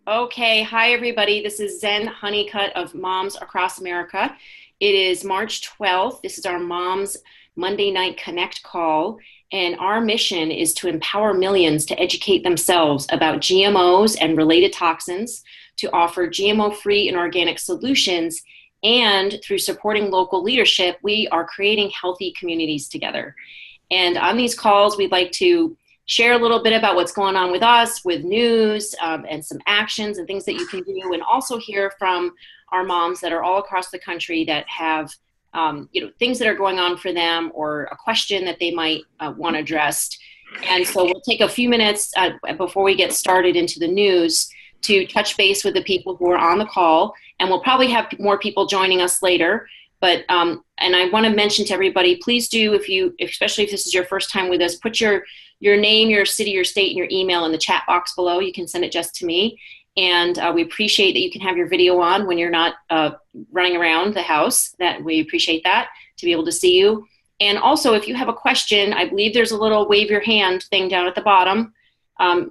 Okay, hi everybody. This is Zen Honeycutt of Moms Across America. It is March 12th. This is our Moms Monday Night Connect call, and our mission is to empower millions to educate themselves about GMOs and related toxins, to offer GMO-free and organic solutions, and through supporting local leadership, we are creating healthy communities together. And on these calls, we'd like to share a little bit about what's going on with us, with news, and some actions and things that you can do, and also hear from our moms that are all across the country that have things that are going on for them or a question that they might want addressed. And so we'll take a few minutes before we get started into the news to touch base with the people who are on the call, and we'll probably have more people joining us later. But and I want to mention to everybody, please do, especially if this is your first time with us, put your name, your city, your state, and your email in the chat box below. You can send it just to me. And we appreciate that you can have your video on when you're not running around the house. That we appreciate that, to be able to see you. And also, if you have a question, I believe there's a little wave your hand thing down at the bottom,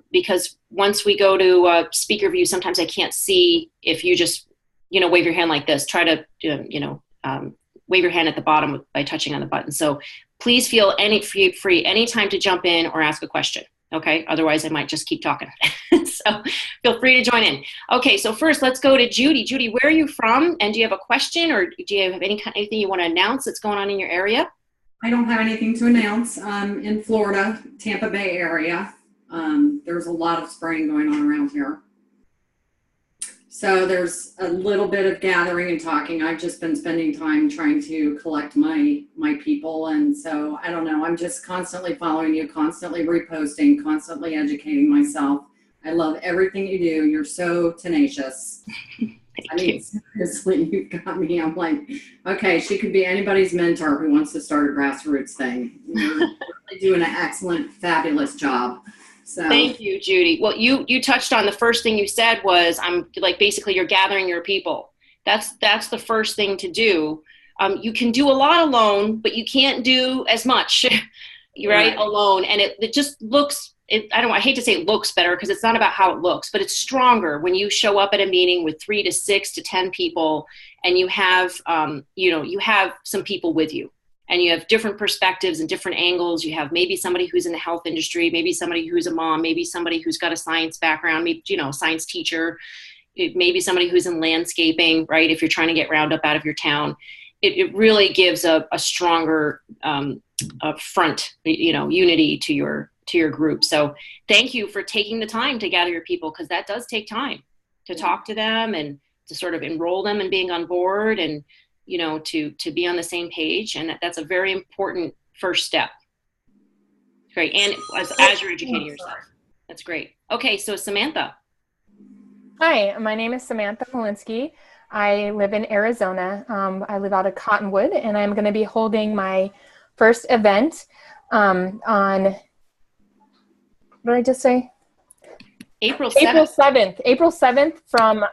because once we go to speaker view, sometimes I can't see if you just, wave your hand like this. Try to, wave your hand at the bottom by touching on the button. So please feel free anytime to jump in or ask a question. Okay, otherwise I might just keep talking. So feel free to join in. Okay, so first let's go to Judy. Judy, where are you from? And do you have a question, or do you have anything you want to announce that's going on in your area? I don't have anything to announce. In Florida, Tampa Bay area. There's a lot of spraying going on around here. So there's a little bit of gathering and talking. I've just been spending time trying to collect my people. And so I don't know, I'm just constantly following you, constantly reposting, constantly educating myself. I love everything you do. You're so tenacious. Seriously, you've got me. I'm like, okay, she could be anybody's mentor who wants to start a grassroots thing. You're really doing an excellent, fabulous job. So. Thank you, Judy. Well, you touched on the first thing you said was, I'm like, basically you're gathering your people. That's the first thing to do. You can do a lot alone, but you can't do as much, right, alone. And it just looks, I hate to say it looks better, because it's not about how it looks, but it's stronger when you show up at a meeting with 3 to 6 to 10 people, and you have, you have some people with you. And you have different perspectives and different angles. You have maybe somebody who's in the health industry, maybe somebody who's a mom, maybe somebody who's got a science background, maybe, science teacher, maybe somebody who's in landscaping, right? If you're trying to get Roundup out of your town, it really gives a stronger front, unity to your group. So thank you for taking the time to gather your people, because that does take time to talk to them and to sort of enroll them in being on board, and to be on the same page. And that's a very important first step. Great. And as you're educating yourself. That's great. Okay. So Samantha. Hi, my name is Samantha Malinsky. I live in Arizona. I live out of Cottonwood, and I'm going to be holding my first event on, what did I just say? April 7th. April 7th from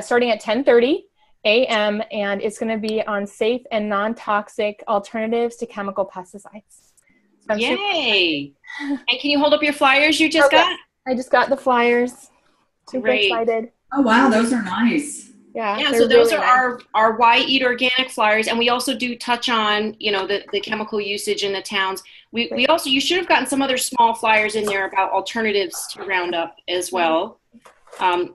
starting at 10:30 a.m. and it's going to be on safe and non-toxic alternatives to chemical pesticides. So yay! And can you hold up your flyers you just got? I just got the flyers. Super excited. Oh wow, those are nice. Yeah. So those are our Why Eat Organic flyers, and we also do touch on the chemical usage in the towns. We also, you should have gotten some other small flyers in there about alternatives to Roundup as well.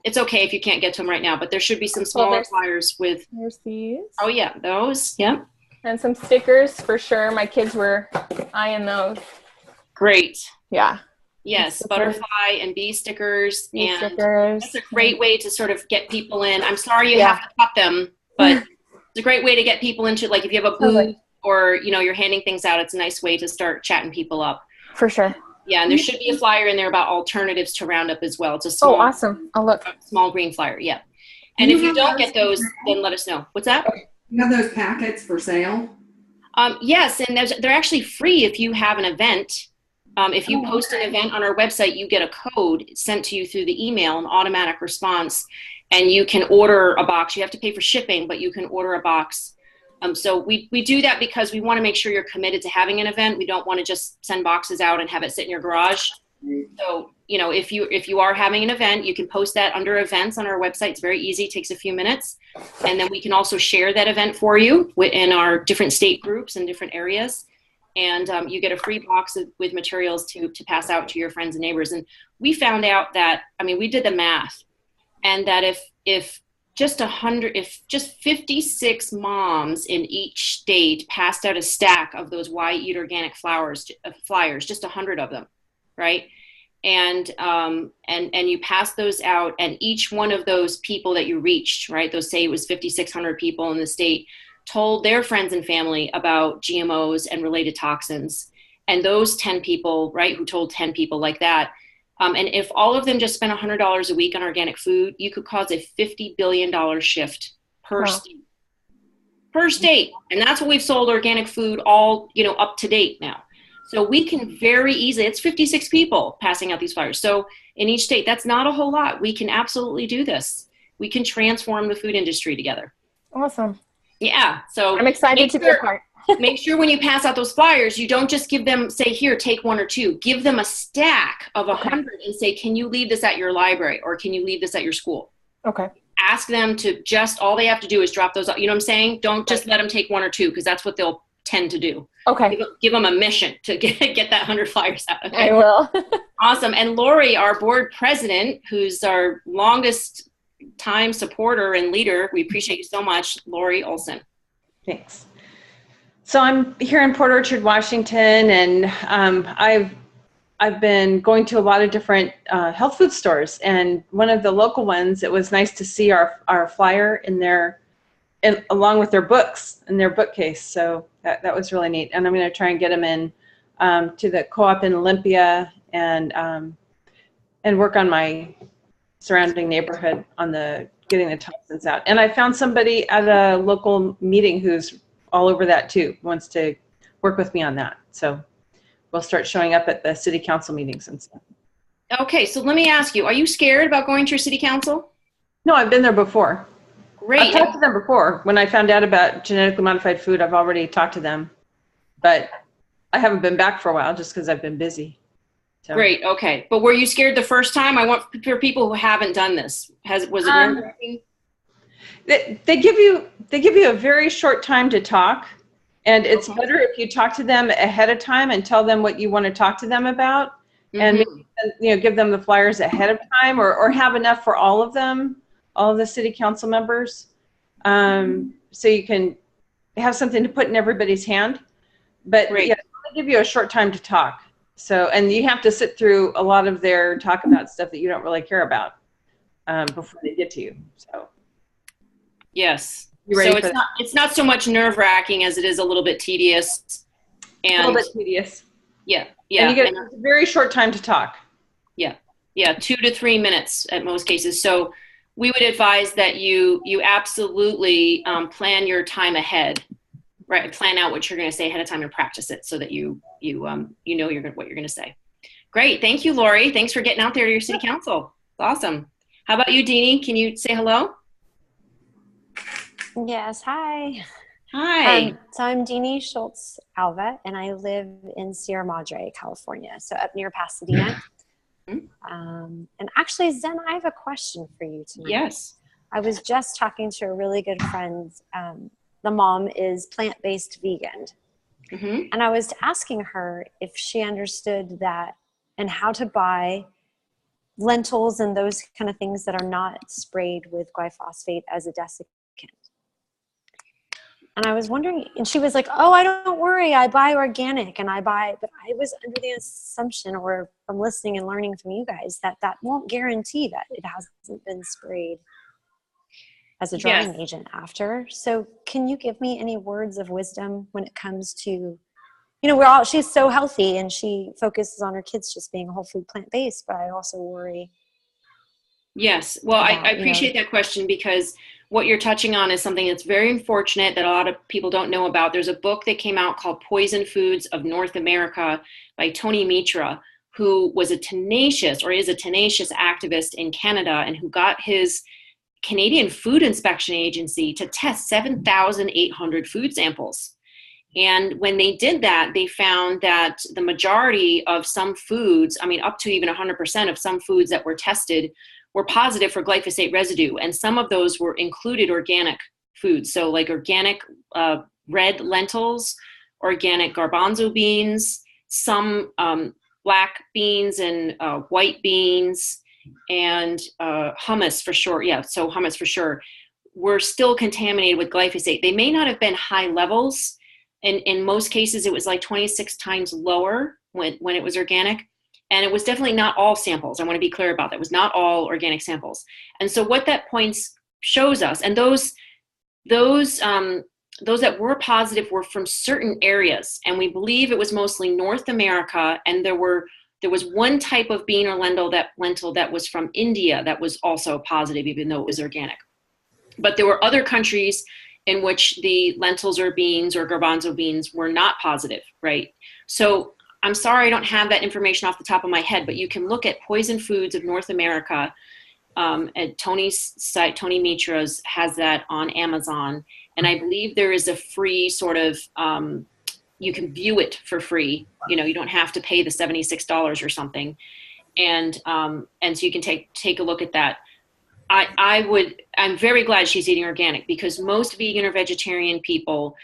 It's okay if you can't get to them right now, but there should be some smaller flyers with. There's these. Oh yeah, those. Yep. And some stickers for sure. My kids were eyeing those. Great. Yeah. Yes, butterfly and bee stickers. That's a great way to sort of get people in. I'm sorry you have to cut them, but it's a great way to get people into, like, if you have a booth or you're handing things out, it's a nice way to start chatting people up. For sure. Yeah, and there should be a flyer in there about alternatives to Roundup as well. It's a small, awesome. I'll look. Small green flyer, yeah. And if you don't get those, then let us know. What's that? You have those packets for sale? Yes, and they're actually free if you have an event. If you post an event on our website, you get a code sent to you through the email, an automatic response, and you can order a box. You have to pay for shipping, but you can order a box. So we do that because we want to make sure you're committed to having an event. We don't want to just send boxes out and have it sit in your garage. So, if you are having an event, you can post that under events on our website. It's very easy, it takes a few minutes. And then we can also share that event for you in our different state groups and different areas. And you get a free box with materials to pass out to your friends and neighbors. And we found out that, we did the math, and that if just 56 moms in each state passed out a stack of those Why Eat Organic flyers, just 100 of them, right? And you pass those out, and each one of those people that you reached, right, those, say it was 5,600 people in the state, told their friends and family about GMOs and related toxins. And those 10 people, right, who told 10 people like that, and if all of them just spent $100 a week on organic food, you could cause a $50 billion shift per state. Per state. And that's what we've sold organic food all, up to date now. So we can very easily, it's 56 people passing out these flyers. So in each state, that's not a whole lot. We can absolutely do this. We can transform the food industry together. Awesome. Yeah. So I'm excited to be a part. Make sure when you pass out those flyers, you don't just give them, say, here, take one or two. Give them a stack of 100 and say, can you leave this at your library, or can you leave this at your school? Okay. Ask them to all they have to do is drop those out. You know what I'm saying? Don't just let them take one or two, because that's what they'll tend to do. Okay. Give them a mission to get that 100 flyers out. Okay? I will. Awesome. And Lori, our board president, who's our longest time supporter and leader, we appreciate you so much, Lori Olson. Thanks. So I'm here in Port Orchard, Washington, and I've been going to a lot of different health food stores, and one of the local ones, it was nice to see our flyer along with their books in their bookcase. So that was really neat, and I'm going to try and get them in to the co-op in Olympia and work on my surrounding neighborhood on getting the toxins out. And I found somebody at a local meeting who's all over that too, wants to work with me on that. So we'll start showing up at the city council meetings and stuff. Okay, so let me ask you, are you scared about going to your city council? No, I've been there before. Great. I've talked to them before. When I found out about genetically modified food, I've already talked to them, but I haven't been back for a while just because I've been busy. So. Great. Okay. But were you scared the first time? I want for people who haven't done this. Was it nerve-wracking? They give you a very short time to talk, and it's better if you talk to them ahead of time and tell them what you want to talk to them about, and maybe, give them the flyers ahead of time, or have enough for all of them, all of the city council members, so you can have something to put in everybody's hand. But yeah, they give you a short time to talk. So, and you have to sit through a lot of their talk about stuff that you don't really care about before they get to you. So. Yes. So it's not so much nerve-wracking as it is a little bit tedious. And a little bit tedious. Yeah. And you get a very short time to talk. Yeah. 2 to 3 minutes at most cases. So we would advise that you absolutely plan your time ahead, right? Plan out what you're going to say ahead of time and practice it so that you know what you're going to say. Great. Thank you, Lori. Thanks for getting out there to your city council. It's awesome. How about you, Deanie? Can you say hello? Yes, hi. Hi. So I'm Deanie Schultz Alva, and I live in Sierra Madre, California, so up near Pasadena. And actually, Zen, I have a question for you tonight. Yes. I was just talking to a really good friend. The mom is plant-based vegan. And I was asking her if she understood that and how to buy lentils and those kind of things that are not sprayed with glyphosate as a desiccant. And I was wondering, and she was like, oh, I don't worry, I buy organic but I was under the assumption, or from listening and learning from you guys, that won't guarantee that it hasn't been sprayed as a drying agent after. So can you give me any words of wisdom when it comes to, she's so healthy and she focuses on her kids just being whole food plant-based, but I also worry. Yes. Well, I appreciate that question, because what you're touching on is something that's very unfortunate that a lot of people don't know about. There's a book that came out called Poison Foods of North America by Tony Mitra, who was is a tenacious activist in Canada, and who got his Canadian Food Inspection Agency to test 7,800 food samples. And when they did that, they found that the majority of some foods, I mean, up to even 100% of some foods that were tested were positive for glyphosate residue. And some of those were included organic foods. So like organic red lentils, organic garbanzo beans, some black beans and white beans, and hummus for sure. Yeah, so hummus for sure were still contaminated with glyphosate. They may not have been high levels. In most cases, it was like 26 times lower when it was organic. And it was definitely not all samples. I want to be clear about that. It was not all organic samples. And so what that points shows us, and those that were positive were from certain areas. And we believe it was mostly North America. And there was one type of bean or lentil that was from India that was also positive, even though it was organic. But there were other countries in which the lentils or beans or garbanzo beans were not positive, right? So I'm sorry I don't have that information off the top of my head, but you can look at Poison Foods of North America. At Tony's site, Tony Mitra's has that on Amazon. And I believe there is a free sort of, you can view it for free. You know, you don't have to pay the $76 or something. And so you can take a look at that. I'm very glad she's eating organic, because most vegan or vegetarian people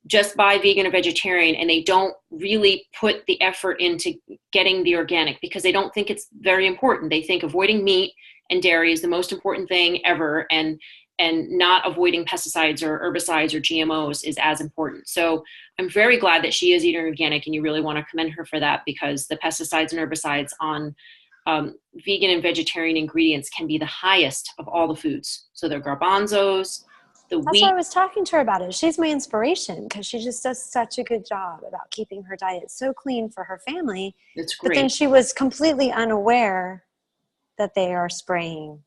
just buy vegan or vegetarian and they don't really put the effort into getting the organic because they don't think it's very important. They think avoiding meat and dairy is the most important thing ever, and not avoiding pesticides or herbicides or GMOs is as important. So I'm very glad that she is eating organic, and you really want to commend her for that, because the pesticides and herbicides on vegan and vegetarian ingredients can be the highest of all the foods. So they're garbanzos, the That's wheat. why I was talking to her about it. She's my inspiration because she just does such a good job about keeping her diet so clean for her family. It's great. But then she was completely unaware that they are spraying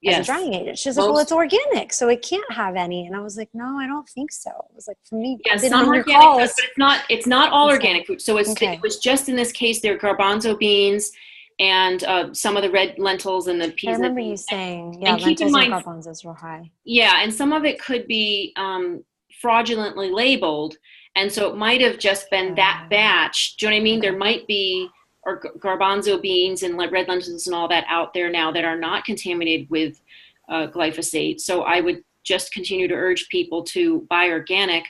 as a drying agent. She's like, well, it's organic, so it can't have any. And I was like, no, I don't think so. It was like, for me, yeah, I've been some on your organic calls. food, but it's not all organic food. So Okay. It was just in this case, they're garbanzo beans and some of the red lentils and the peas. I remember you saying, yeah, and keep in lentils mind, and garbanzos were high. Yeah, and some of it could be fraudulently labeled, and so it might have just been that batch. Do you know what I mean? Okay. There might be garbanzo beans and red lentils and all that out there now that are not contaminated with glyphosate. So I would just continue to urge people to buy organic.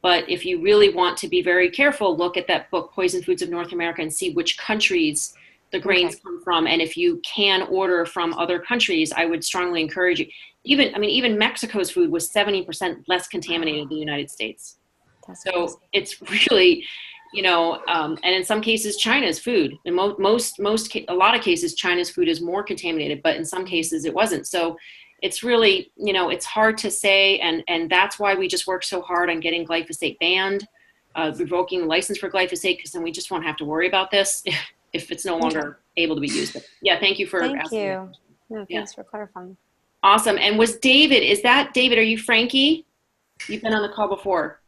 But if you really want to be very careful, look at that book, Poison Foods of North America, and see which countries the grains come from. And if you can order from other countries, I would strongly encourage you. Even Mexico's food was 70% less contaminated than the United States. That's so crazy. It's really, and in some cases, China's food. In a lot of cases, China's food is more contaminated, but in some cases it wasn't. So it's really, it's hard to say. And that's why we just work so hard on getting glyphosate banned, revoking the license for glyphosate, because then we just won't have to worry about this if it's no longer able to be used. But yeah, thank you for asking. Thank you. No, thanks for clarifying. Awesome. And was David, David, are you Frankie? You've been on the call before.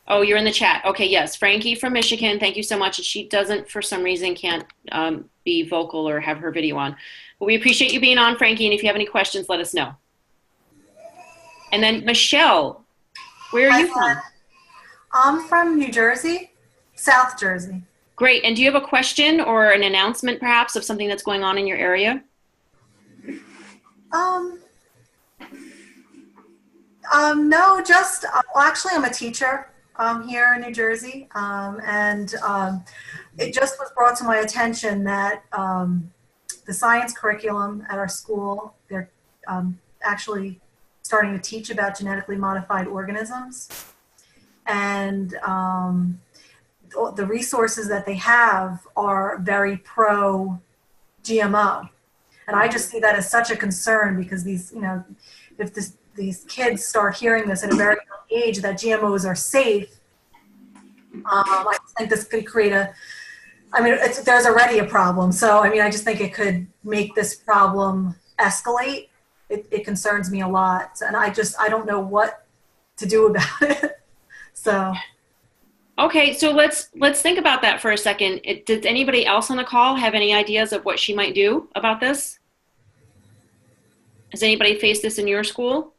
Oh, you're in the chat. Okay, yes. Frankie from Michigan, thank you so much. And she doesn't, for some reason, can't be vocal or have her video on. But we appreciate you being on, Frankie. And if you have any questions, let us know. And then Michelle, where are you from? I'm from New Jersey, South Jersey. Great. And do you have a question or an announcement, perhaps, of something that's going on in your area? No, just, actually I'm a teacher here in New Jersey. And it just was brought to my attention that the science curriculum at our school, they're actually starting to teach about genetically modified organisms. And the resources that they have are very pro GMO. And I just see that as such a concern, because these, if these kids start hearing this at a very young age, that GMOs are safe, I think this could create there's already a problem. So, I just think it could make this problem escalate. It concerns me a lot. And I don't know what to do about it. So. Okay, so let's think about that for a second. Did anybody else on the call have any ideas of what she might do about this? Has anybody faced this in your school?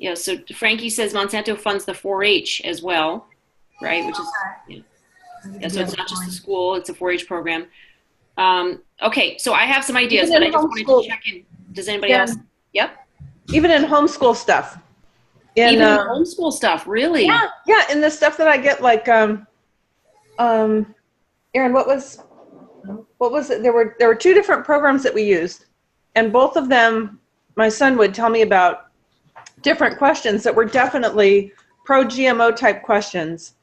Yeah, so Frankie says Monsanto funds the 4-H as well, right? Which is, yeah, so it's not just the school, it's a 4-H program. Okay, so I have some ideas, but I just wanted to check in. Does anybody else? Yep. Even in homeschool stuff. Even in homeschool stuff, really? Yeah, in the stuff that I get, like, Erin, what was it? There were two different programs that we used, and both of them, my son would tell me about different questions that were definitely pro-GMO type questions,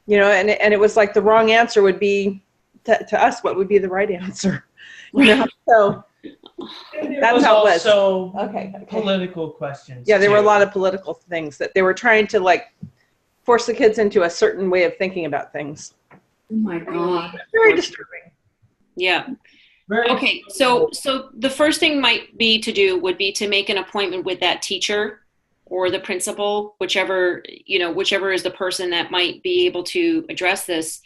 you know, and it was like the wrong answer would be, to us, what would be the right answer, you know, so that's how it was. Also okay. political questions. Yeah, there were a too. lot of political things that they were trying to, like, force the kids into a certain way of thinking about things. Oh my God. Very disturbing. Yeah. Very Okay, so the first thing would be to make an appointment with that teacher or the principal, whichever is the person that might be able to address this,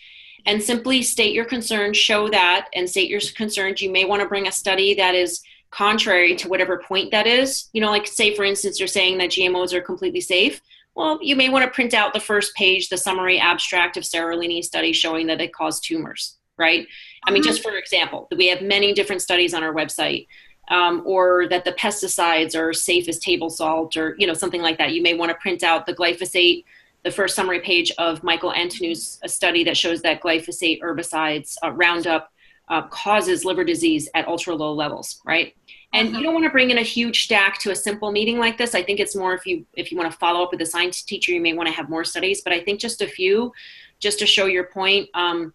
and simply state your concerns, show that, and state your concerns. You may want to bring a study that is contrary to whatever point that is. You know, like, say, for instance, you're saying that GMOs are completely safe. Well, you may want to print out the first page, the summary abstract of Seralini's study showing that it caused tumors, right? I mean, just for example, we have many different studies on our website, or that the pesticides are safe as table salt, or, you know, something like that. You may want to print out the glyphosate, the first summary page of Michael Antonu's study that shows that glyphosate herbicides, Roundup, causes liver disease at ultra low levels, right? And you don't want to bring in a huge stack to a simple meeting like this. I think it's more if you want to follow up with a science teacher, you may want to have more studies, but I think just a few, just to show your point. And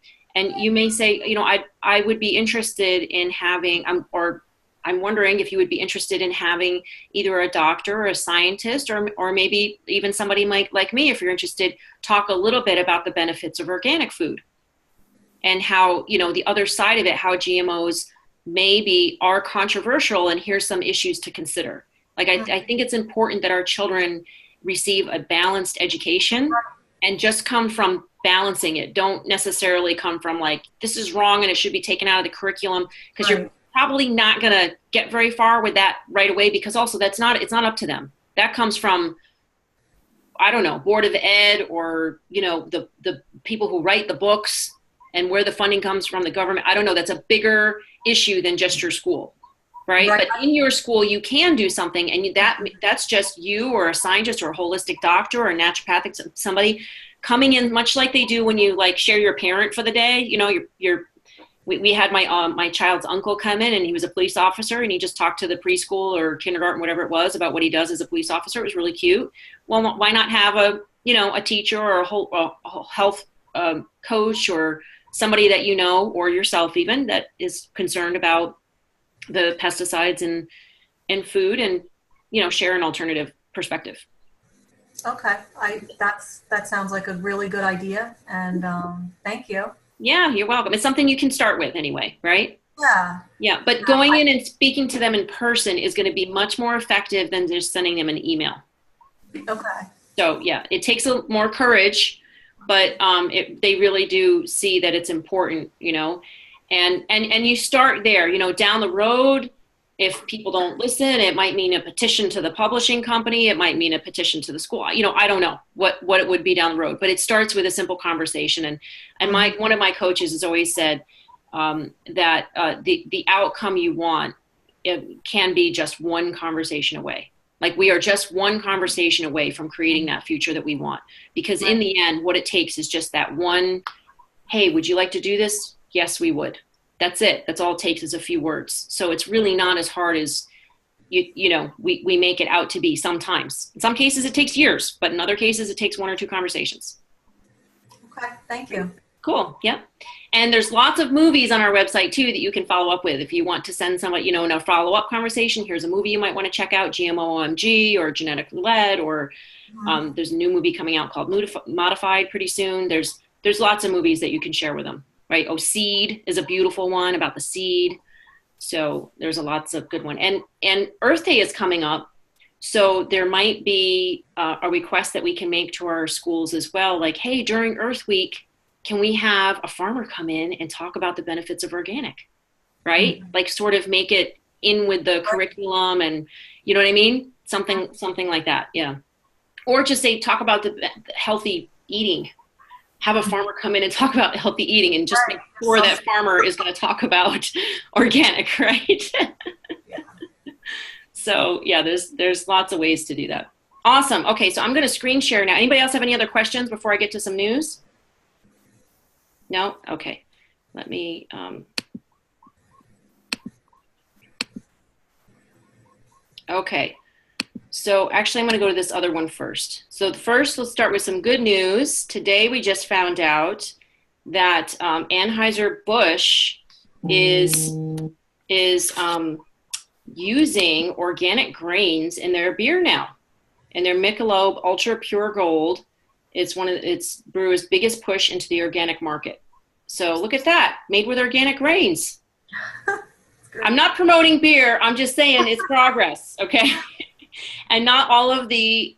you may say, you know, I would be interested in having, I'm wondering if you would be interested in having either a doctor or a scientist, or maybe even somebody like me, if you're interested, talk a little bit about the benefits of organic food and how, you know, the other side of it, how GMOs maybe are controversial, and here's some issues to consider. Like, I think it's important that our children receive a balanced education and just come from balancing it. Don't necessarily come from like, this is wrong and it should be taken out of the curriculum, because you're probably not going to get very far with that right away, because also it's not up to them. That comes from, I don't know, Board of Ed, or, you know, the people who write the books, and where the funding comes from, the government. I don't know. That's a bigger issue than just your school, right? But in your school, you can do something, and that's just you or a scientist or a holistic doctor or a naturopathic, somebody coming in, much like they do when you, like, share your parent for the day. You know, we had my child's uncle come in, and he was a police officer, and he just talked to the preschool or kindergarten, whatever it was, about what he does as a police officer. It was really cute. Well, why not have a teacher or a health coach, or somebody that you know, or yourself even, that is concerned about the pesticides in food, and, you know, share an alternative perspective. Okay, that sounds like a really good idea, and thank you. Yeah, you're welcome. It's something you can start with anyway, right? Yeah. Yeah, but going in and speaking to them in person is going to be much more effective than just sending them an email. Okay. So yeah, it takes more courage, but they really do see that it's important, you know, and you start there, you know. Down the road, if people don't listen, it might mean a petition to the publishing company. It might mean a petition to the school. You know, I don't know what it would be down the road, but it starts with a simple conversation. And one of my coaches has always said that the outcome you want, it can be just one conversation away. Like, we are just one conversation away from creating that future that we want. Because in the end, what it takes is just that one, hey, would you like to do this? Yes, we would. That's it. That's all it takes, is a few words. So it's really not as hard as we make it out to be sometimes. In some cases it takes years, but in other cases it takes one or two conversations. Okay, thank you. Cool. Yep. And there's lots of movies on our website too that you can follow up with. If you want to send somebody, you know, in a follow-up conversation, here's a movie you might want to check out, GMO OMG or Genetically Led, or there's a new movie coming out called Modified pretty soon. There's lots of movies that you can share with them, right? Oh, Seed is a beautiful one about the seed. So there's lots of good one. And Earth Day is coming up. So there might be a request that we can make to our schools as well. Like, hey, during Earth Week, can we have a farmer come in and talk about the benefits of organic, right? Mm-hmm. Like, sort of make it in with the curriculum, and, you know what I mean? Something like that. Yeah. Or just say, talk about the healthy eating. Have a farmer come in and talk about healthy eating, and just make sure that farmer is going to talk about organic, right? So yeah, there's lots of ways to do that. Awesome. Okay, so I'm going to screen share now. Anybody else have any other questions before I get to some news? No? Okay. Let me, okay. So actually, I'm going to go to this other one first. So first, let's start with some good news. Today, we just found out that Anheuser-Busch is using organic grains in their beer now. And their Michelob Ultra Pure Gold, it's one of its brewer's biggest push into the organic market. So look at that, made with organic grains. I'm not promoting beer. I'm just saying it's progress, okay? And not all of the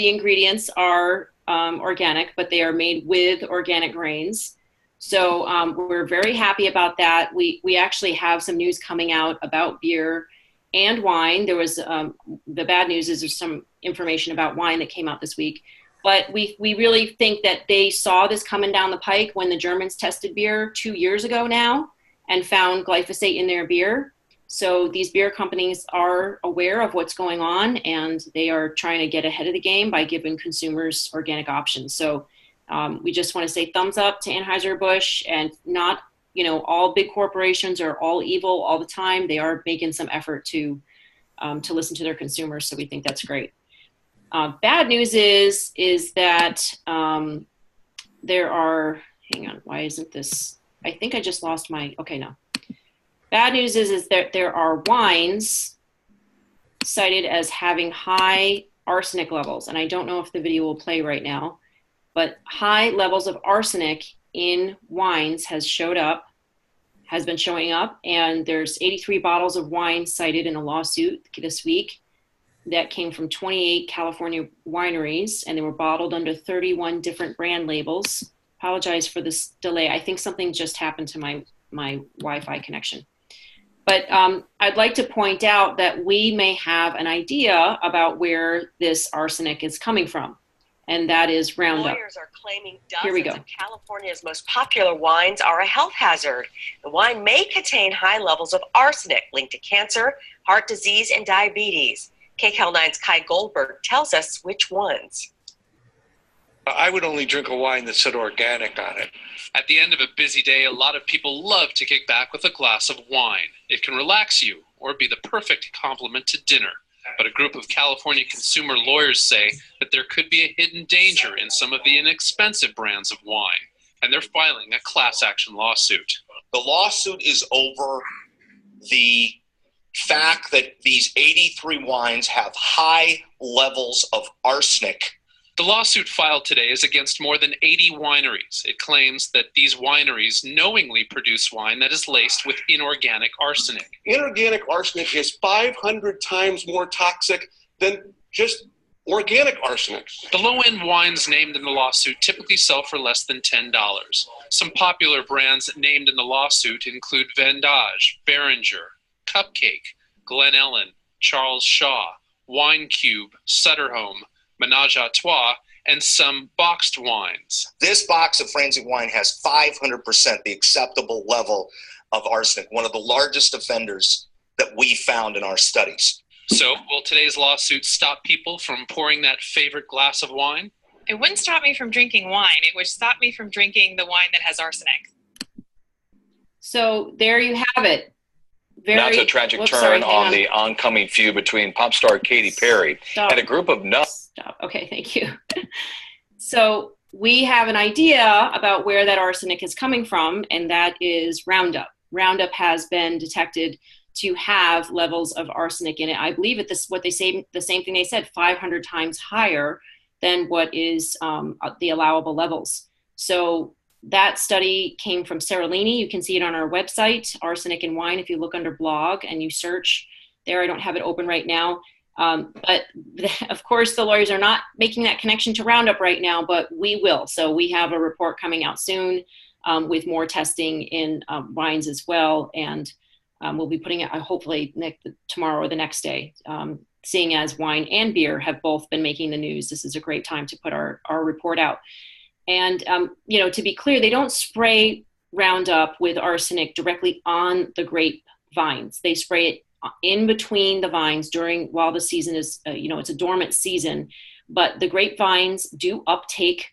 ingredients are organic, but they are made with organic grains. So we're very happy about that. We actually have some news coming out about beer and wine. There was the bad news is there's some information about wine that came out this week, but we really think that they saw this coming down the pike when the Germans tested beer 2 years ago now and found glyphosate in their beer. So these beer companies are aware of what's going on, and they are trying to get ahead of the game by giving consumers organic options. So we just want to say thumbs up to Anheuser-Busch, and not, all big corporations are all evil all the time. They are making some effort to listen to their consumers. So we think that's great. Bad news is that there are, hang on, why isn't this, I think I just lost my, okay, no. Bad news is that there are wines cited as having high arsenic levels. And I don't know if the video will play right now, but high levels of arsenic in wines has been showing up. And there's 83 bottles of wine cited in a lawsuit this week that came from 28 California wineries, and they were bottled under 31 different brand labels. Apologize for this delay. I think something just happened to my Wi-Fi connection. But I'd like to point out that we may have an idea about where this arsenic is coming from, and that is Roundup. Lawyers are claiming Here we dozens go. of California's most popular wines are a health hazard. The wine may contain high levels of arsenic linked to cancer, heart disease, and diabetes. KCAL 9's Kai Goldberg tells us which ones. I would only drink a wine that said organic on it. At the end of a busy day, a lot of people love to kick back with a glass of wine. It can relax you or be the perfect complement to dinner. But a group of California consumer lawyers say that there could be a hidden danger in some of the inexpensive brands of wine, and they're filing a class action lawsuit. The lawsuit is over the fact that these 83 wines have high levels of arsenic. The lawsuit filed today is against more than 80 wineries. It claims that these wineries knowingly produce wine that is laced with inorganic arsenic. Inorganic arsenic is 500 times more toxic than just organic arsenic. The low-end wines named in the lawsuit typically sell for less than $10. Some popular brands named in the lawsuit include Vendage, Beringer, Cupcake, Glen Ellen, Charles Shaw, Wine Cube, Sutter Home, Menage a Trois, and some boxed wines. This box of Frenzy wine has 500% the acceptable level of arsenic, one of the largest offenders that we found in our studies. So, will today's lawsuit stop people from pouring that favorite glass of wine? It wouldn't stop me from drinking wine. It would stop me from drinking the wine that has arsenic. So there you have it. Now to a tragic turn on the oncoming feud between pop star Katy Perry and a group of Stop. Okay, thank you. So we have an idea about where that arsenic is coming from, and that is Roundup. Roundup has been detected to have levels of arsenic in it. I believe what they say, the same thing they said, 500 times higher than what is the allowable levels. So that study came from Seralini. You can see it on our website, Arsenic in Wine. If you look under blog and you search there, I don't have it open right now. But of course, the lawyers are not making that connection to Roundup right now, but we will. So we have a report coming out soon with more testing in wines as well. And we'll be putting it hopefully tomorrow or the next day. seeing as wine and beer have both been making the news, this is a great time to put our report out. And, to be clear, they don't spray Roundup with arsenic directly on the grape vines. They spray it in between the vines while the season is, it's a dormant season, but the grapevines do uptake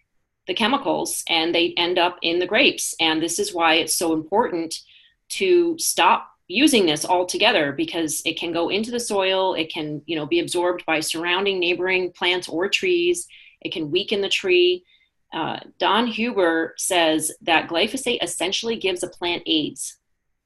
the chemicals and they end up in the grapes. And this is why it's so important to stop using this altogether, because it can go into the soil. It can, be absorbed by surrounding neighboring plants or trees. It can weaken the tree. Don Huber says that glyphosate essentially gives a plant AIDS.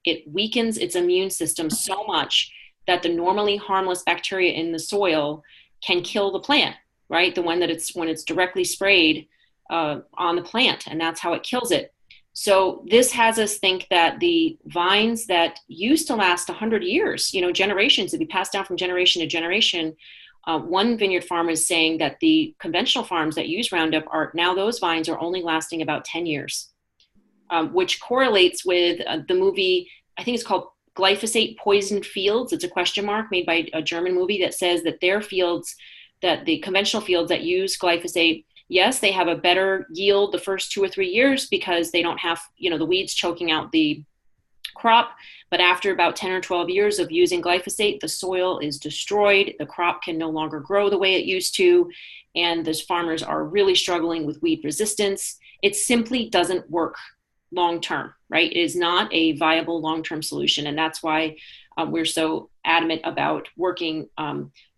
It weakens its immune system so much that the normally harmless bacteria in the soil can kill the plant, right? The one that when it's directly sprayed on the plant, and that's how it kills it. So this has us think that the vines that used to last 100 years, generations, to be passed down from generation to generation. One vineyard farmer is saying that the conventional farms that use Roundup those vines are only lasting about 10 years, which correlates with the movie, I think it's called Glyphosate Poisoned Fields. It's a question mark made by a German movie that says that their fields, that the conventional fields that use glyphosate, yes, they have a better yield the first 2 or 3 years because they don't have, the weeds choking out the crop. But after about 10 or 12 years of using glyphosate, the soil is destroyed. The crop can no longer grow the way it used to. And those farmers are really struggling with weed resistance. It simply doesn't work long-term, right? It is not a viable long-term solution. And that's why we're so adamant about working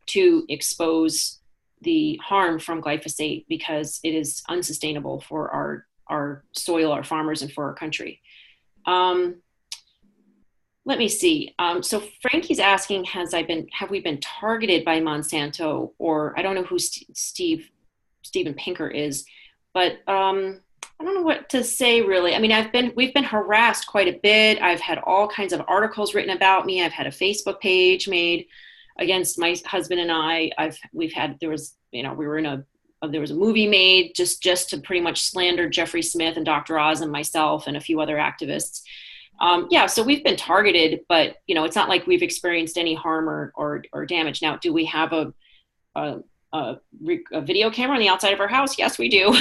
to expose the harm from glyphosate, because it is unsustainable for our soil, our farmers, and for our country. Let me see. So Frankie's asking, have we been targeted by Monsanto? Or I don't know who Steven Pinker is, but I don't know what to say really. I mean, we've been harassed quite a bit. I've had all kinds of articles written about me. I've had a Facebook page made against my husband and I. There was a movie made just to pretty much slander Jeffrey Smith and Dr. Oz and myself and a few other activists. So we've been targeted, but it's not like we've experienced any harm or damage. Now, do we have a video camera on the outside of our house? Yes, we do.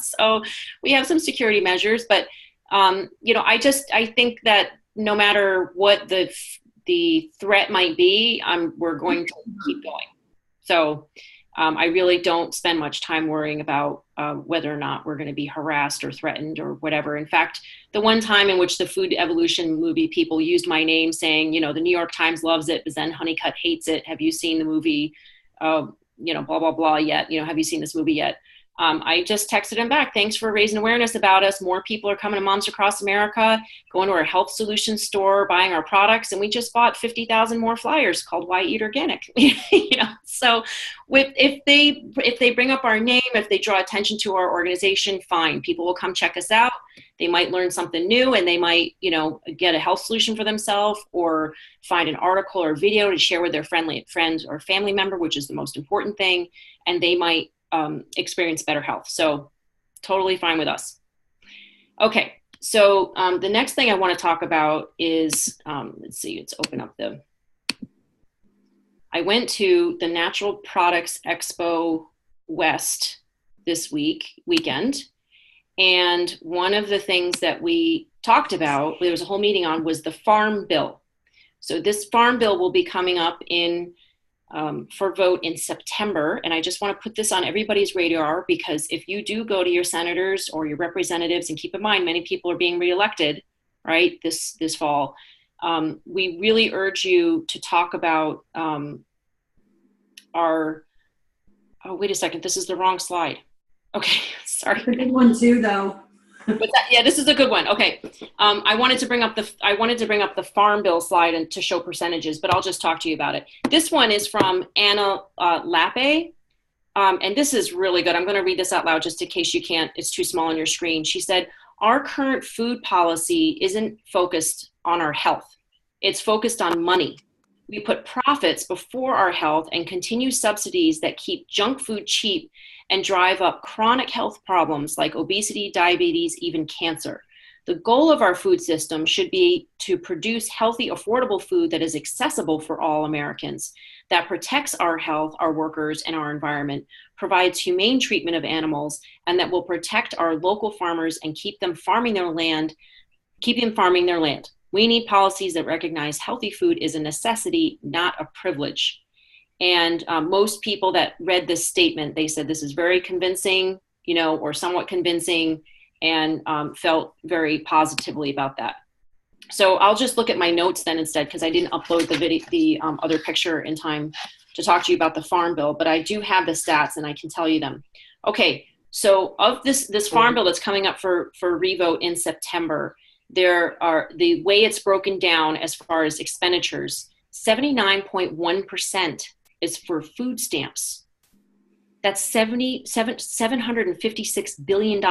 So we have some security measures, but I think that no matter what the threat might be, we're going to keep going. So I really don't spend much time worrying about whether or not we're going to be harassed or threatened or whatever. In fact, the one time in which the food evolution movie people used my name saying, the New York Times loves it, but then Honeycutt hates it. Have you seen the movie, blah, blah, blah yet? Have you seen this movie yet? I just texted him back. Thanks for raising awareness about us. More people are coming to Moms Across America, going to our health solutions store, buying our products. And we just bought 50,000 more flyers called Why Eat Organic. So if they bring up our name, if they draw attention to our organization, fine. People will come check us out. They might learn something new and they might, get a health solution for themselves or find an article or video to share with their friends or family member, which is the most important thing. And they might experience better health. So totally fine with us. Okay. So the next thing I want to talk about is, let's open up I went to the Natural Products Expo West this weekend. And one of the things that we talked about, there was a whole meeting on, was the Farm Bill. So this Farm Bill will be coming up for vote in September. And I just want to put this on everybody's radar, because if you do go to your senators or your representatives, and keep in mind, many people are being reelected, right, this fall, we really urge you to talk about wait a second, this is the wrong slide. Okay, sorry. It's a good one too, though. Yeah, this is a good one. Okay, I wanted to bring up the Farm Bill slide and to show percentages, but I'll just talk to you about it. This one is from Anna Lappe, and this is really good. I'm going to read this out loud just in case you can't. It's too small on your screen. She said, "Our current food policy isn't focused on our health. It's focused on money. We put profits before our health and continue subsidies that keep junk food cheap and drive up chronic health problems like obesity, diabetes, even cancer. The goal of our food system should be to produce healthy, affordable food that is accessible for all Americans, that protects our health, our workers, and our environment, provides humane treatment of animals, and that will protect our local farmers and keep them farming their land. We need policies that recognize healthy food is a necessity, not a privilege. And most people that read this statement, they said this is very convincing, or somewhat convincing, and felt very positively about that. So I'll just look at my notes then instead, because I didn't upload the other picture in time to talk to you about the Farm Bill, but I do have the stats and I can tell you them. Okay, so of this Farm Bill that's coming up for revote in September, the way it's broken down as far as expenditures, 79.1% is for food stamps. That's $756 billion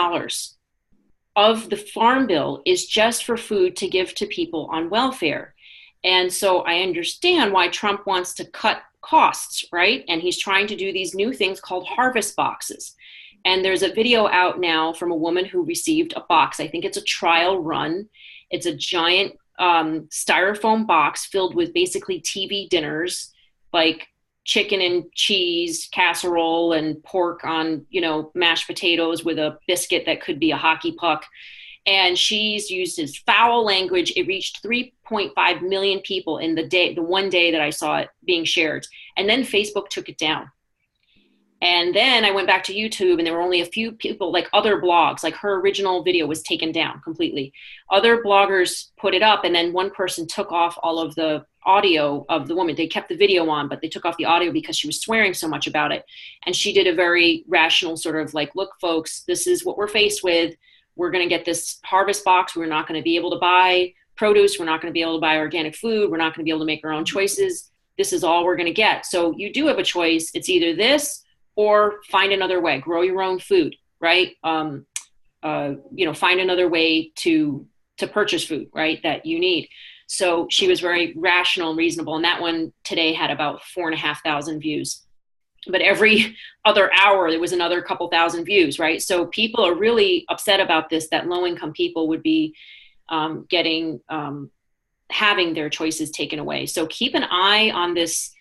of the Farm Bill is just for food to give to people on welfare. And so I understand why Trump wants to cut costs, right? And he's trying to do these new things called harvest boxes. And there's a video out now from a woman who received a box. I think it's a trial run. It's a giant styrofoam box filled with basically TV dinners, like chicken and cheese casserole and pork on, mashed potatoes with a biscuit that could be a hockey puck. And she's used his foul language. It reached 3.5 million people in the one day that I saw it being shared. And then Facebook took it down. And then I went back to YouTube and there were only a few people, like other blogs, like her original video was taken down completely. Other bloggers put it up and then one person took off all of the audio of the woman. They kept the video on, but they took off the audio because she was swearing so much about it. And she did a very rational sort of like, look, folks, this is what we're faced with. We're going to get this harvest box. We're not going to be able to buy produce. We're not going to be able to buy organic food. We're not going to be able to make our own choices. This is all we're going to get. So you do have a choice. It's either this or find another way, grow your own food, right? Find another way to purchase food, right, that you need. So she was very rational and reasonable. And that one today had about 4,500 views. But every other hour, there was another couple thousand views, right? So people are really upset about this, that low-income people would be having their choices taken away. So keep an eye on this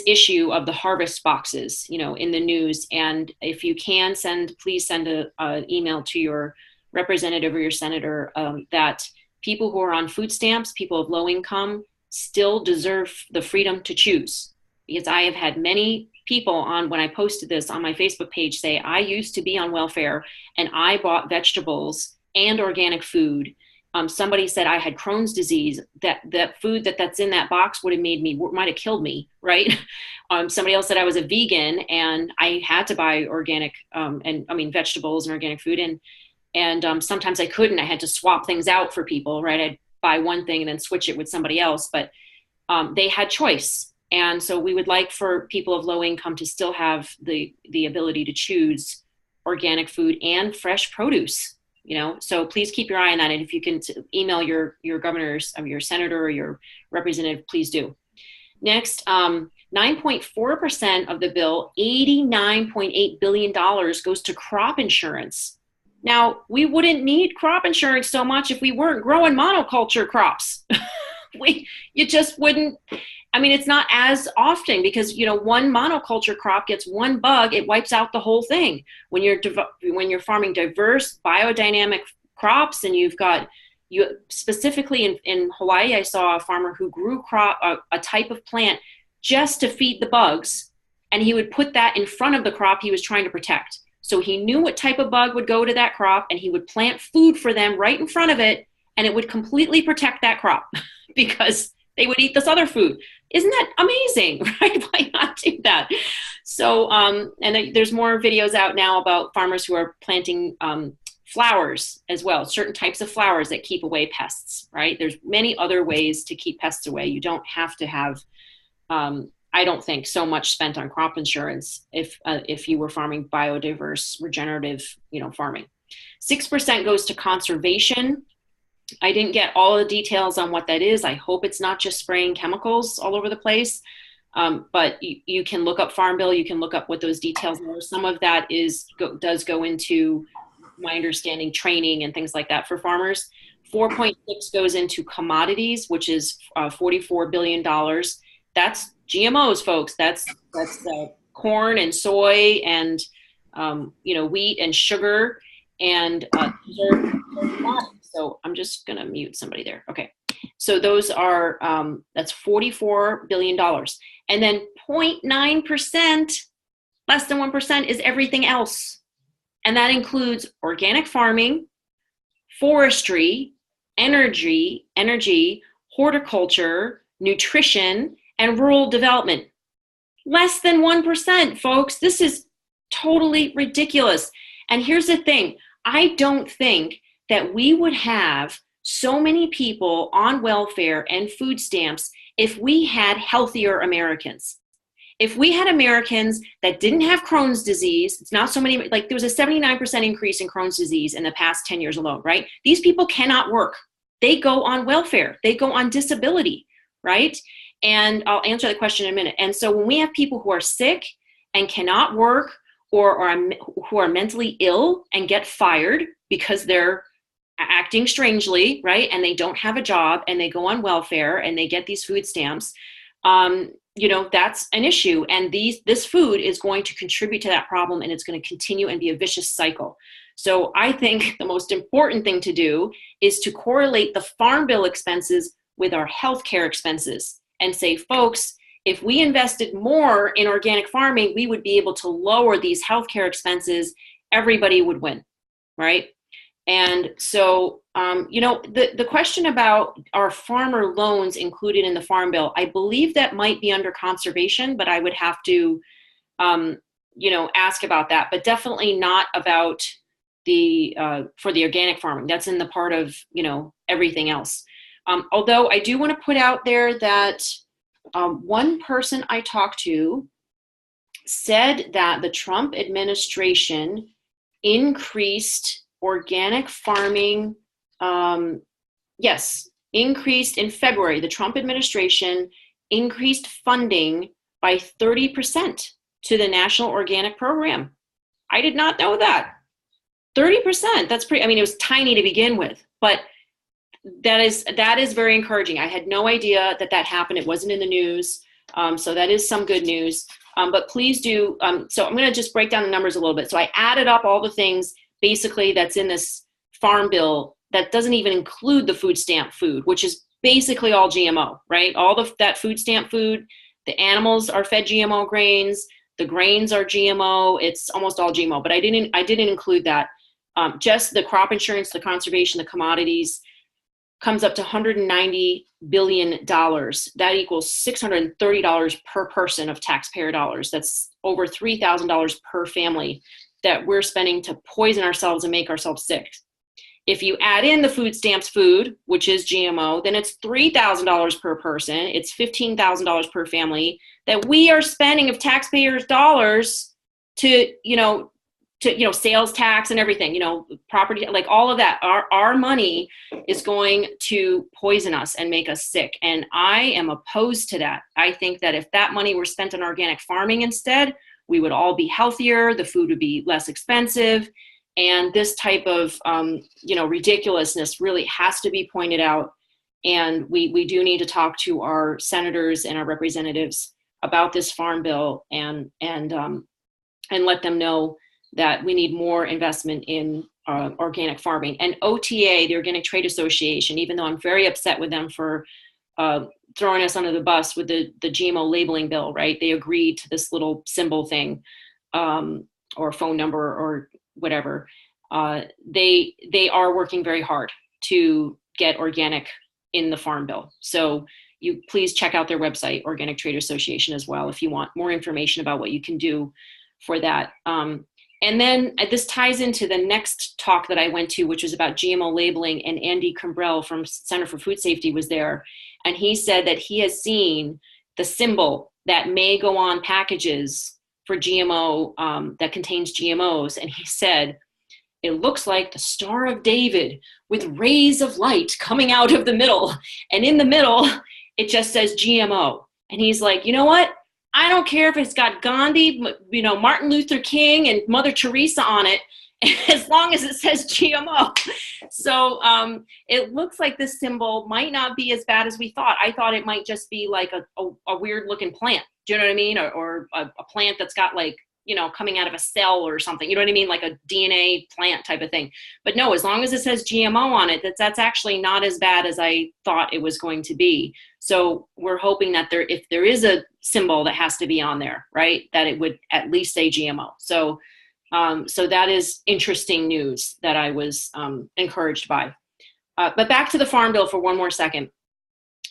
issue of the harvest boxes, in the news. And if you can please send an email to your representative or your senator that people who are on food stamps, people of low income, still deserve the freedom to choose. Because I have had many people when I posted this on my Facebook page say, I used to be on welfare and I bought vegetables and organic food. Somebody said I had Crohn's disease, that food that's in that box might have killed me, right? Somebody else said I was a vegan and I had to buy organic, vegetables and organic food. And sometimes I couldn't, I had to swap things out for people, right? I'd buy one thing and then switch it with somebody else, but they had choice. And so we would like for people of low income to still have the ability to choose organic food and fresh produce. So please keep your eye on that. And if you can email your governors, your senator or your representative, please do. Next, 9.4% of the bill, $89.8 billion goes to crop insurance. Now, we wouldn't need crop insurance so much if we weren't growing monoculture crops. You just wouldn't. It's not as often because, one monoculture crop gets one bug, it wipes out the whole thing. When you're farming diverse biodynamic crops and specifically in Hawaii, I saw a farmer who grew a type of plant just to feed the bugs. And he would put that in front of the crop he was trying to protect. So he knew what type of bug would go to that crop and he would plant food for them right in front of it. And it would completely protect that crop because they would eat this other food. Isn't that amazing, right? Why not do that? So, and there's more videos out now about farmers who are planting flowers as well, certain types of flowers that keep away pests, right? There's many other ways to keep pests away. You don't have to have, I don't think, so much spent on crop insurance if you were farming biodiverse, regenerative, farming. 6% goes to conservation. I didn't get all the details on what that is. I hope it's not just spraying chemicals all over the place. But you can look up Farm Bill. You can look up what those details are. Some of that does go into my understanding, training and things like that for farmers. 4.6 goes into commodities, which is $44 billion. That's GMOs, folks. That's corn and soy and wheat and sugar and so I'm just gonna mute somebody there. Okay, so those are that's $44 billion, and then 0.9%, less than 1%, is everything else, and that includes organic farming, forestry, energy, horticulture, nutrition, and rural development. Less than 1%, folks. This is totally ridiculous. And here's the thing. I don't think that we would have so many people on welfare and food stamps if we had healthier Americans. If we had Americans that didn't have Crohn's disease, it's not so many, like there was a 79% increase in Crohn's disease in the past 10 years alone, right? These people cannot work. They go on welfare. They go on disability, right? And I'll answer the question in a minute. And so when we have people who are sick and cannot work or who are mentally ill and get fired because they're acting strangely, right? And they don't have a job and they go on welfare and they get these food stamps, that's an issue. And this food is going to contribute to that problem, and it's going to continue and be a vicious cycle. So I think the most important thing to do is to correlate the farm bill expenses with our healthcare expenses and say, folks, if we invested more in organic farming, we would be able to lower these healthcare expenses. Everybody would win, right? And so, the question about are farmer loans included in the farm bill, I believe that might be under conservation, but I would have to, ask about that, but definitely not about for the organic farming. That's in the part of, everything else. Although I do want to put out there that one person I talked to said that the Trump administration increased organic farming, increased in February. The Trump administration increased funding by 30% to the National Organic Program. I did not know that. 30%, that's pretty, it was tiny to begin with, but that is very encouraging. I had no idea that happened. It wasn't in the news. So that is some good news. But please do, so I'm gonna just break down the numbers a little bit. So I added up all the things basically that's in this farm bill that doesn't even include the food stamp food, which is basically all GMO, right? That food stamp food, the animals are fed GMO grains, the grains are GMO, it's almost all GMO, but I didn't include that. Just the crop insurance, the conservation, the commodities comes up to $190 billion. That equals $630 per person of taxpayer dollars. That's over $3,000 per family that we're spending to poison ourselves and make ourselves sick. If you add in the food stamps food, which is GMO, then it's $3,000 per person. It's $15,000 per family that we are spending of taxpayers' dollars to sales tax and everything, property, like all of that. Our money is going to poison us and make us sick. And I am opposed to that. I think that if that money were spent on organic farming instead, we would all be healthier, the food would be less expensive, and this type of ridiculousness really has to be pointed out. And we do need to talk to our senators and our representatives about this farm bill and let them know that we need more investment in organic farming. And OTA, the Organic Trade Association, even though I'm very upset with them for throwing us under the bus with the GMO labeling bill, right? They agreed to this little symbol thing or phone number or whatever. They are working very hard to get organic in the farm bill. So you please check out their website, Organic Trade Association, as well, if you want more information about what you can do for that. And then this ties into the next talk that I went to, which was about GMO labeling, and Andy Cambrell from Center for Food Safety was there. And he said that he has seen the symbol that may go on packages for GMO that contains GMOs. And he said, it looks like the Star of David with rays of light coming out of the middle. And in the middle, it just says GMO. And he's like, you know what? I don't care if it's got Gandhi, Martin Luther King and Mother Teresa on it. as long as it says GMO. So it looks like this symbol might not be as bad as we thought. I thought it might just be like a weird looking plant. Do you know what I mean? Or a plant that's got like, you know, coming out of a cell or something. You know what I mean? Like a DNA plant type of thing. But no, as long as it says GMO on it, that's actually not as bad as I thought it was going to be. So we're hoping that if there is a symbol that has to be on there, right, that it would at least say GMO. So that is interesting news that I was encouraged by. But back to the Farm Bill for one more second.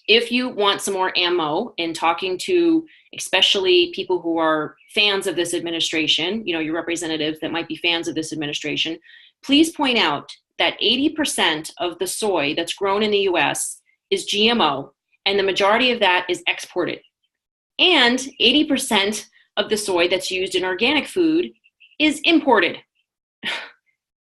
If you want some more ammo in talking to especially people who are fans of this administration, you know, your representatives that might be fans of this administration, please point out that 80% of the soy that's grown in the US is GMO, and the majority of that is exported. And 80% of the soy that's used in organic food is imported.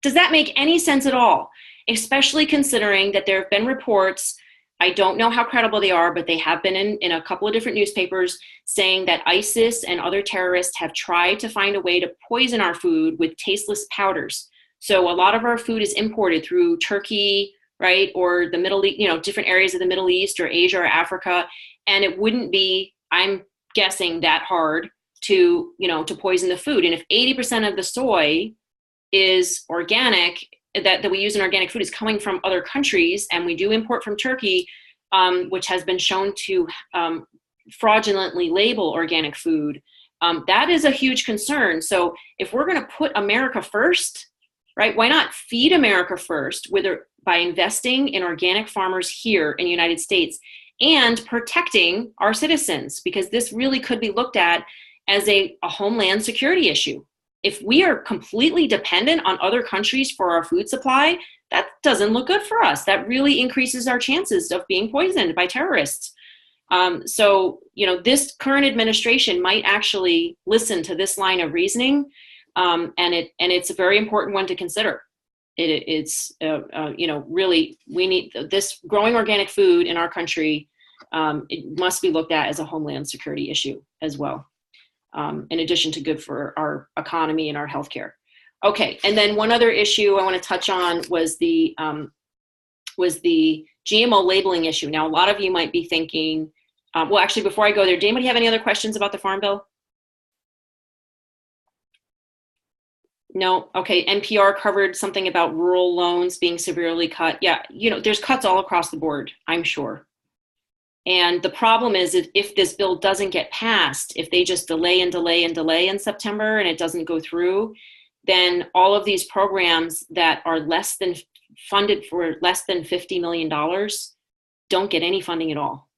Does that make any sense at all? Especially considering that there have been reports, I don't know how credible they are, but they have been in a couple of different newspapers saying that ISIS and other terrorists have tried to find a way to poison our food with tasteless powders. So a lot of our food is imported through Turkey, right? Or the Middle East, you know, different areas of the Middle East or Asia or Africa. And it wouldn't be, I'm guessing, that hard to, you know, to poison the food. And if 80% of the soy is organic, that we use in organic food is coming from other countries, and we do import from Turkey, which has been shown to fraudulently label organic food, that is a huge concern. So if we're going to put America first, right, why not feed America first by investing in organic farmers here in the United States and protecting our citizens, because this really could be looked at as a homeland security issue. If we are completely dependent on other countries for our food supply, that doesn't look good for us. That really increases our chances of being poisoned by terrorists. So, you know, this current administration might actually listen to this line of reasoning, and it's a very important one to consider. It's you know, really, we need this growing organic food in our country. It must be looked at as a homeland security issue as well. In addition to good for our economy and our healthcare. Okay, and then one other issue I want to touch on was the GMO labeling issue. Now, a lot of you might be thinking, well, actually, before I go there, did anybody have any other questions about the Farm Bill? No? Okay, NPR covered something about rural loans being severely cut. Yeah, you know, there's cuts all across the board, I'm sure. And the problem is if this bill doesn't get passed, if they just delay and delay and delay in September and it doesn't go through, then all of these programs that are funded for less than $50 million don't get any funding at all.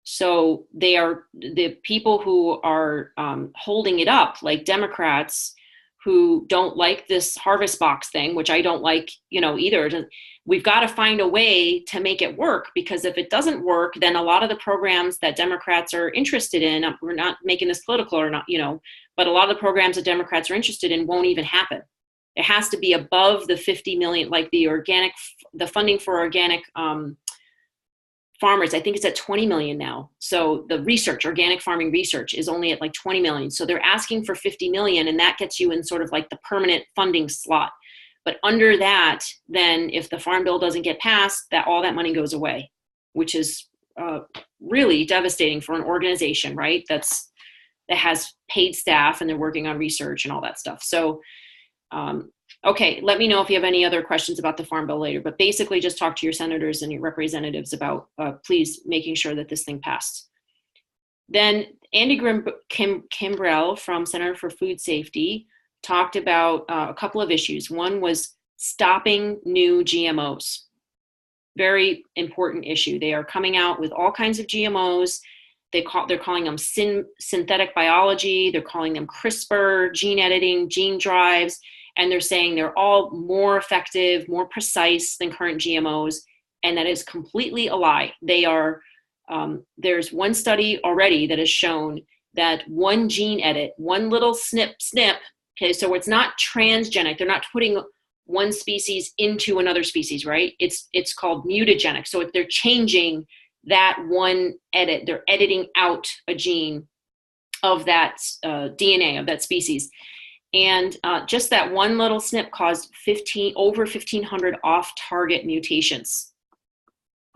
So the people who are holding it up, like Democrats who don't like this harvest box thing, which I don't like, you know, either. We've got to find a way to make it work, because if it doesn't work, then a lot of the programs that Democrats are interested in, we're not making this political or not, you know, but a lot of the programs that Democrats are interested in won't even happen. It has to be above the 50 million, like the funding for organic farmers. I think it's at 20 million now. So the organic farming research is only at like 20 million. So they're asking for 50 million, and that gets you in sort of like the permanent funding slot. But under that, then if the Farm Bill doesn't get passed, all that money goes away, which is really devastating for an organization, right? That has paid staff and they're working on research and all that stuff. So, okay, let me know if you have any other questions about the Farm Bill later, but basically just talk to your senators and your representatives about please making sure that this thing passed. Then Andy Kimbrell from Center for Food Safety talked about a couple of issues. One was stopping new GMOs. Very important issue. They are coming out with all kinds of GMOs. They're calling them synthetic biology. They're calling them CRISPR, gene editing, gene drives, and they're saying they're all more effective, more precise than current GMOs, and that is completely a lie. They are. There's one study already that has shown that one gene edit, one little snip. Okay, so it's not transgenic. They're not putting one species into another species, right? It's called mutagenic. So if they're changing that one edit, they're editing out a gene of that DNA of that species. And just that one little snip caused over 1,500 off-target mutations.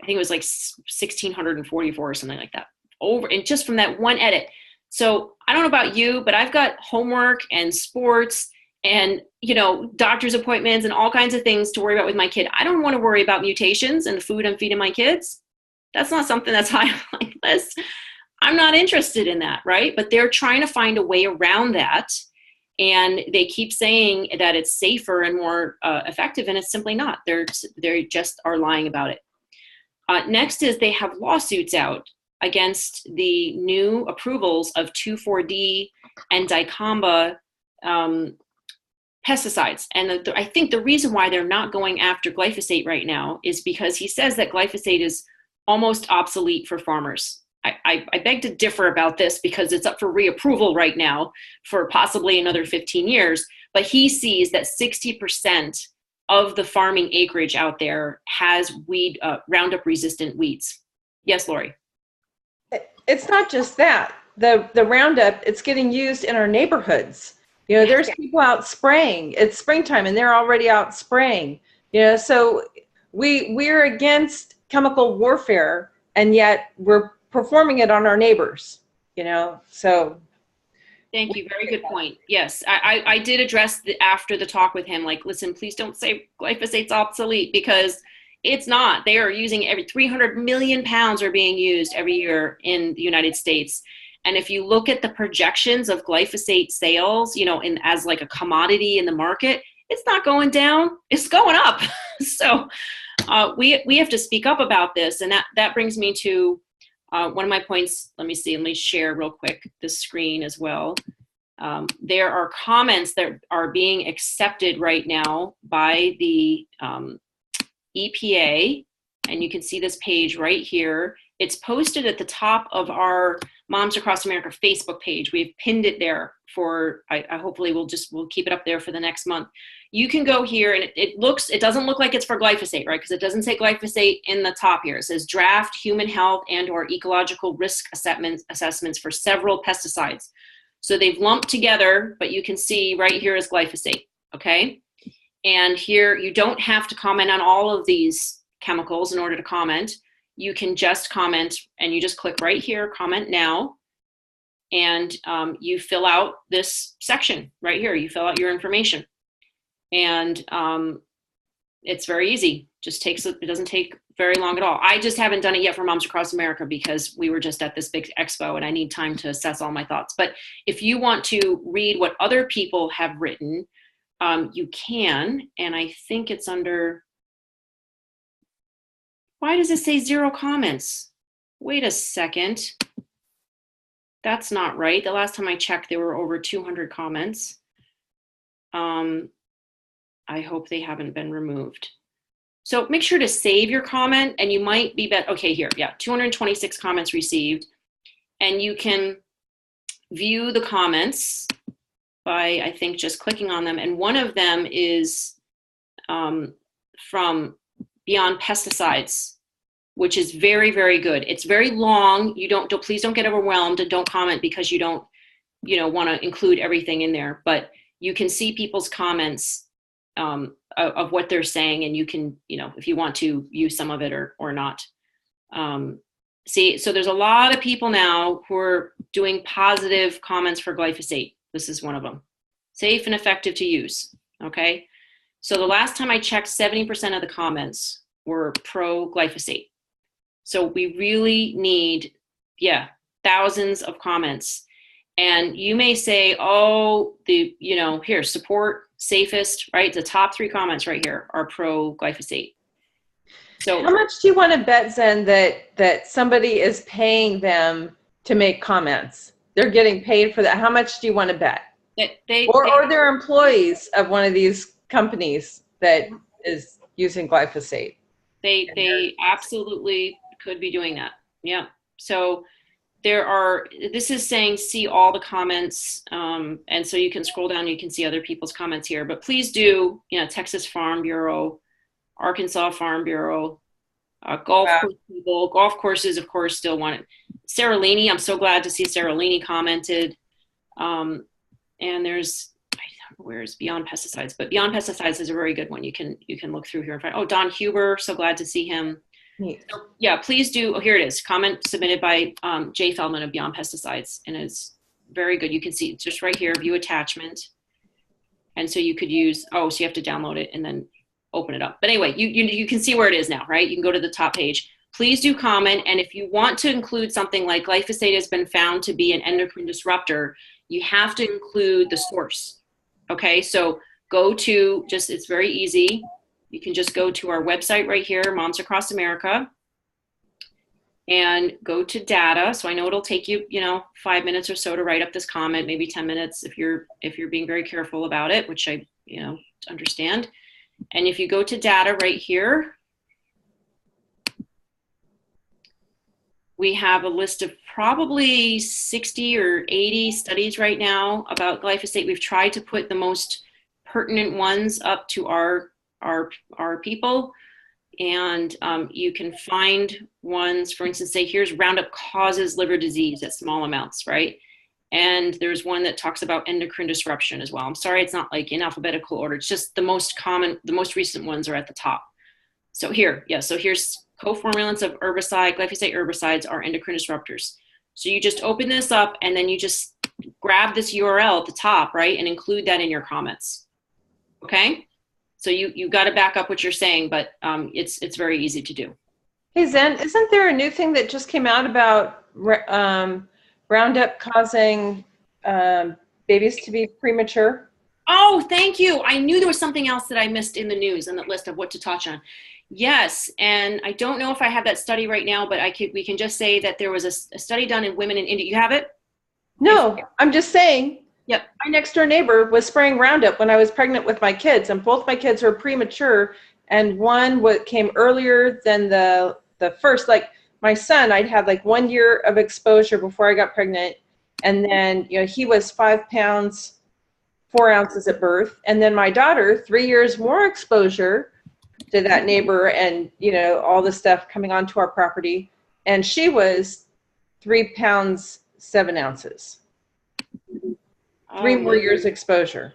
I think it was like 1,644 or something like that. And just from that one edit. So I don't know about you, but I've got homework and sports and, doctor's appointments and all kinds of things to worry about with my kid. I don't want to worry about mutations and the food I'm feeding my kids. That's not something that's high on my list. I'm not interested in that, right? But they're trying to find a way around that. And they keep saying that it's safer and more effective, and it's simply not. They just are lying about it. Next is they have lawsuits out against the new approvals of 2,4-D and dicamba pesticides. And I think the reason why they're not going after glyphosate right now is because he says that glyphosate is almost obsolete for farmers. I beg to differ about this because it's up for reapproval right now for possibly another 15 years. But he sees that 60% of the farming acreage out there has Roundup resistant weeds. Yes, Lori. It's not just that. The Roundup, it's getting used in our neighborhoods. There's people out spraying. It's springtime and they're already out spraying. So we're against chemical warfare, and yet we're performing it on our neighbors, so. Thank you. Very good point. Yes, I did address after the talk with him, like, listen, please don't say glyphosate's obsolete, because it's not. They are using 300 million pounds are being used every year in the United States. And if you look at the projections of glyphosate sales, as like a commodity in the market, it's not going down, it's going up. So we have to speak up about this. And that brings me to one of my points. Let me share real quick the screen as well. There are comments that are being accepted right now by the EPA, and you can see this page right here. It's posted at the top of our Moms Across America Facebook page. We've pinned it there for, hopefully we'll keep it up there for the next month. You can go here, and it doesn't look like it's for glyphosate, right? Because it doesn't say glyphosate in the top here. It says draft human health and or ecological risk assessments for several pesticides. So they've lumped together, but you can see right here is glyphosate, okay? And here you don't have to comment on all of these chemicals in order to comment. You can just comment, and you just click right here, comment now, and you fill out this section right here. You fill out your information. And it's very easy. It doesn't take very long at all. I just haven't done it yet for Moms Across America because we were just at this big expo and I need time to assess all my thoughts. But if you want to read what other people have written, you can. And I think it's under, why does it say 0 comments? Wait a second. That's not right. The last time I checked, there were over 200 comments. I hope they haven't been removed. So make sure to save your comment, and you might be okay, here, yeah, 226 comments received. And you can view the comments by, I think, just clicking on them. And one of them is from Beyond Pesticides, which is very, very good. It's very long. Please don't get overwhelmed and don't comment because you don't, want to include everything in there. But you can see people's comments of what they're saying, and you can, if you want to use some of it or not. So there's a lot of people now who are doing positive comments for glyphosate. This is one of them. Safe and effective to use, okay? So the last time I checked, 70% of the comments were pro-glyphosate. So we really need, thousands of comments. And you may say, here, support, safest, right? The top 3 comments right here are pro-glyphosate. So how much do you want to bet, Zen, that somebody is paying them to make comments? They're getting paid for that. How much do you want to bet? Or they're employees of one of these companies that is using glyphosate? They absolutely could be doing that. Yeah. So this is saying see all the comments, and so you can scroll down, you can see other people's comments here, but please do, Texas Farm Bureau, Arkansas Farm Bureau, golf courses, of course, still want it. Sarah Laney, I'm so glad to see Sarah Laney commented. And there's, where's Beyond Pesticides? But Beyond Pesticides is a very good one. You can look through here and find. Oh, Don Huber, so glad to see him. So, yeah, please do. Oh, here it is. Comment submitted by Jay Feldman of Beyond Pesticides, and it's very good. You can see it's just right here, view attachment. And so you could use, so you have to download it and then open it up. But anyway, you can see where it is now, right? You can go to the top page. Please do comment. And if you want to include something like glyphosate has been found to be an endocrine disruptor, you have to include the source. Okay, so go to it's very easy. You can just go to our website right here, Moms Across America, and go to data. So I know it'll take you, 5 minutes or so to write up this comment, maybe 10 minutes if you're being very careful about it, which I, understand. And if you go to data right here, we have a list of probably 60 or 80 studies right now about glyphosate. We've tried to put the most pertinent ones up to our people. And you can find ones, for instance, say here's Roundup causes liver disease at small amounts, right? And there's one that talks about endocrine disruption as well. I'm sorry, it's not like in alphabetical order. It's just the most common, the most recent ones are at the top. So here, so here's co-formulants of herbicide, glyphosate herbicides are endocrine disruptors. So you just open this up and then you just grab this URL at the top, right? And include that in your comments, okay? So you got to back up what you're saying, but it's very easy to do. Hey Zen, isn't there a new thing that just came out about Roundup causing babies to be premature? Oh, thank you. I knew there was something else that I missed in the news on the list of what to touch on. Yes, and I don't know if I have that study right now, but we can just say that there was a study done in women in India. You have it? No, I'm just saying. Yep. My next door neighbor was spraying Roundup when I was pregnant with my kids, and both my kids were premature, and one came earlier than the first. Like my son, I'd had like 1 year of exposure before I got pregnant, and then he was 5 pounds 4 ounces at birth, and then my daughter 3 years more exposure to that neighbor, and all the stuff coming onto our property, and she was 3 pounds 7 ounces. 3 more years exposure.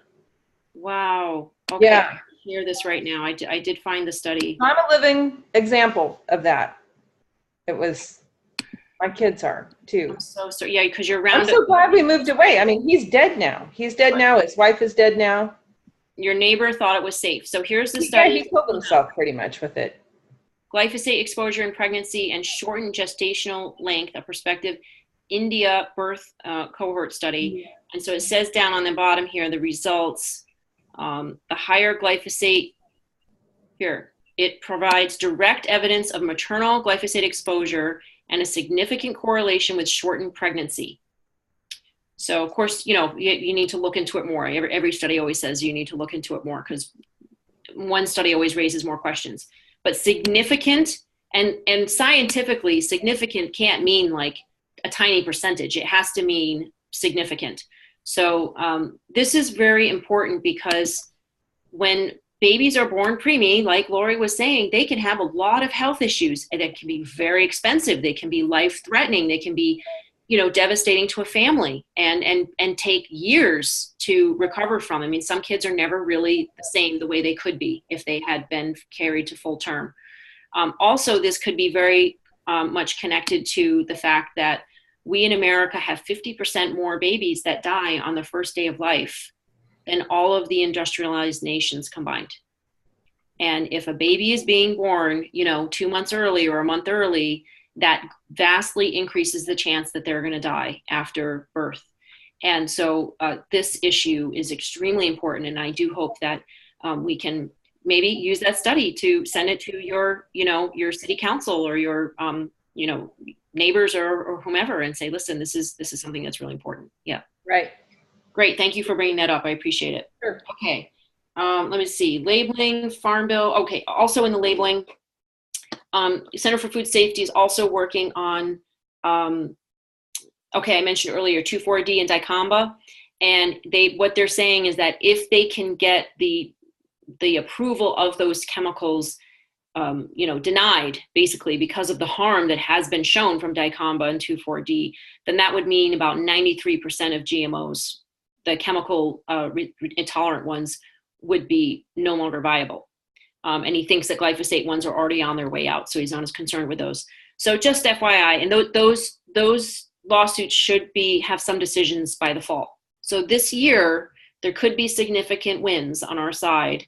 Wow. Okay. Yeah. I can hear this right now. I did find the study. I'm a living example of that. It was, my kids are too. I'm so sorry. Yeah, because you're Roundup. I'm so glad we moved away. I mean, he's dead now. He's dead now. His wife is dead now. Your neighbor thought it was safe. So here's the study. Yeah, he killed himself pretty much with it. Glyphosate exposure in pregnancy and shortened gestational length, a prospective India birth cohort study. And so it says down on the bottom here, the results, the higher glyphosate here, it provides direct evidence of maternal glyphosate exposure and a significant correlation with shortened pregnancy. So of course, you need to look into it more. Every study always says you need to look into it more because one study always raises more questions. But significant and scientifically significant can't mean like a tiny percentage. It has to mean significant. So this is very important because when babies are born preemie, like Lori was saying, they can have a lot of health issues and that can be very expensive. They can be life-threatening. They can be, devastating to a family and take years to recover from. I mean, some kids are never really the same the way they could be if they had been carried to full term. Also, this could be very much connected to the fact that we in America have 50% more babies that die on the first day of life than all of the industrialized nations combined. And if a baby is being born, 2 months early or a month early, that vastly increases the chance that they're going to die after birth. And so this issue is extremely important. And I do hope that we can maybe use that study to send it to your, your city council or your, neighbors or whomever and say, listen, this is something that's really important. Yeah. Right. Great. Thank you for bringing that up. I appreciate it. Sure. Okay. Let me see. Labeling, Farm Bill. Okay. Also in the labeling, Center for Food Safety is also working on, I mentioned earlier 2,4-D and dicamba. And what they're saying is that if they can get the approval of those chemicals denied basically because of the harm that has been shown from dicamba and 2,4-D, then that would mean about 93% of GMOs the chemical intolerant ones would be no longer viable. And he thinks that glyphosate ones are already on their way out, so he's not as concerned with those. So just FYI, and those lawsuits should have some decisions by the fall. So this year, there could be significant wins on our side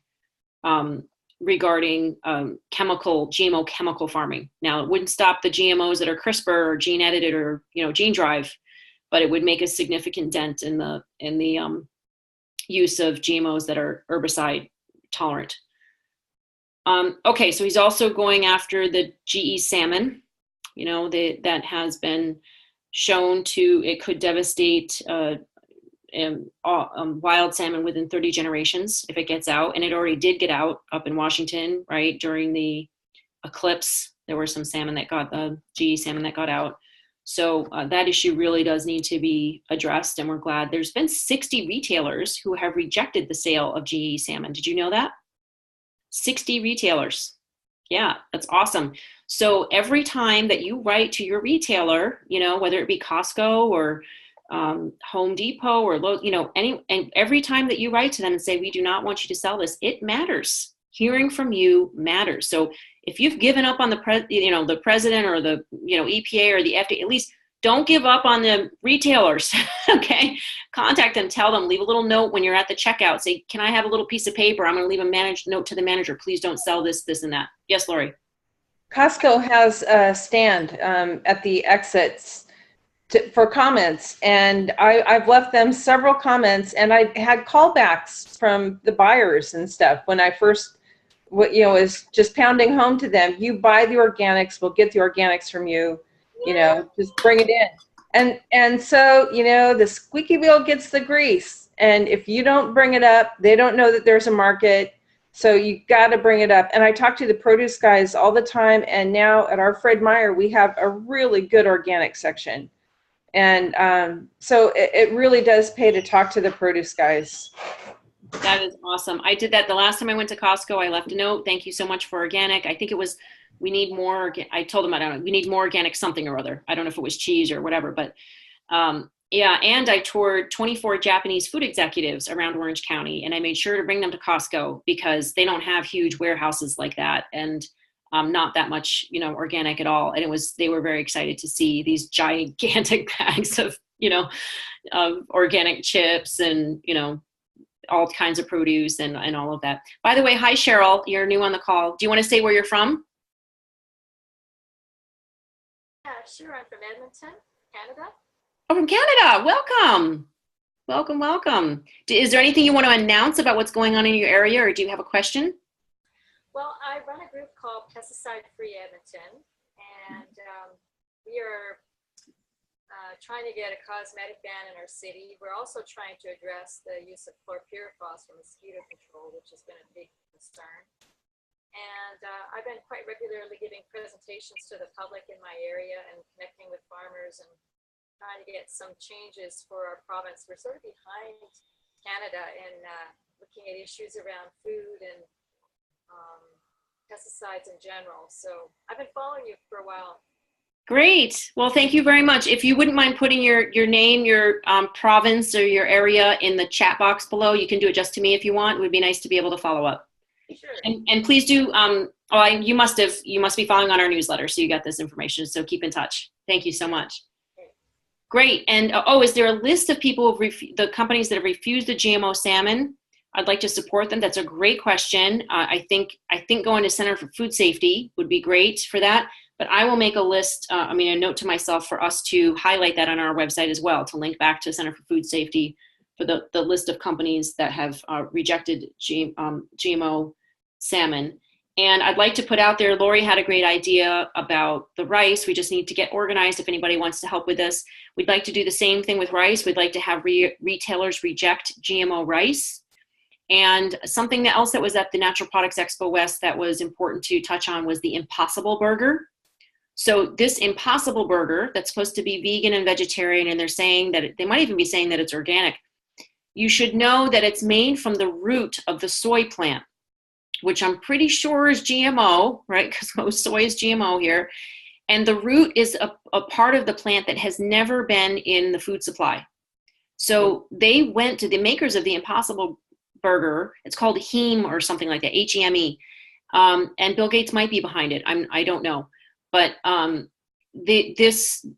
regarding GMO chemical farming. Now, it wouldn't stop the GMOs that are CRISPR or gene edited or gene drive, but it would make a significant dent in the use of GMOs that are herbicide tolerant. Okay, so he's also going after the GE salmon. That has been shown it could devastate wild salmon within 30 generations if it gets out. And it already did get out up in Washington, right? During the eclipse, there were some salmon the GE salmon that got out. So that issue really does need to be addressed. And we're glad there's been 60 retailers who have rejected the sale of GE salmon. Did you know that? 60 retailers. Yeah, that's awesome. So every time that you write to your retailer, whether it be Costco or Home Depot or and every time that you write to them and say, we do not want you to sell this, it matters. Hearing from you matters. So if you've given up on the president or the EPA or the FDA, at least don't give up on the retailers. Okay, contact them, tell them, leave a little note when you're at the checkout. Say, can I have a little piece of paper? I'm going to leave a note to the manager. Please don't sell this, and that. Yes, Lori. Costco has a stand at the exits for comments, and I've left them several comments, and I had callbacks from the buyers and stuff when I first, was just pounding home to them. You buy the organics, we'll get the organics from you. Just bring it in. And so, the squeaky wheel gets the grease. And if you don't bring it up, they don't know that there's a market. So you got to bring it up. And I talk to the produce guys all the time. And now at our Fred Meyer, we have a really good organic section. And so it really does pay to talk to the produce guys. That is awesome. I did that the last time I went to Costco. I left a note. Thank you so much for organic. I think it was, we need more. I told them, I don't know, we need more organic something or other. I don't know if it was cheese or whatever, but yeah. And I toured 24 Japanese food executives around Orange County, and I made sure to bring them to Costco because they don't have huge warehouses like that. And not that much, organic at all. And they were very excited to see these gigantic bags of, of organic chips and, all kinds of produce and all of that. By the way, hi, Cheryl, you're new on the call. Do you want to say where you're from? Yeah, sure. I'm from Edmonton, Canada. Oh, from Canada. Welcome. Welcome, welcome. Is there anything you want to announce about what's going on in your area, or do you have a question? Well, I run a group called Pesticide Free Edmonton, and we are trying to get a cosmetic ban in our city. We're also trying to address the use of chlorpyrifos for mosquito control, which has been a big concern. And I've been quite regularly giving presentations to the public in my area and connecting with farmers and trying to get some changes for our province. We're sort of behind Canada in looking at issues around food and pesticides in general. So I've been following you for a while. Great. Well, thank you very much. If you wouldn't mind putting your name, your province or your area in the chat box below, you can do it just to me if you want. It would be nice to be able to follow up. Sure. And please do, you must be following on our newsletter, so you got this information. So keep in touch. Thank you so much. Great. And is there a list of people, the companies that have refused the GMO salmon? I'd like to support them. That's a great question. I think going to Center for Food Safety would be great for that. But I will make a list, a note to myself for us to highlight that on our website as well, to link back to Center for Food Safety for the list of companies that have rejected GMO salmon. And I'd like to put out there, Lori had a great idea about the rice. We just need to get organized if anybody wants to help with this. We'd like to do the same thing with rice. We'd like to have retailers reject GMO rice. And something else that was at the Natural Products Expo West that was important to touch on was the Impossible Burger. So this Impossible Burger that's supposed to be vegan and vegetarian, and they're saying that they might even be saying that it's organic. You should know that it's made from the root of the soy plant, which I'm pretty sure is GMO, right? Because soy is GMO here. And the root is a part of the plant that has never been in the food supply. So they went to the makers of the Impossible Burger. It's called Heme or something like that, HEME. And Bill Gates might be behind it. I don't know. But the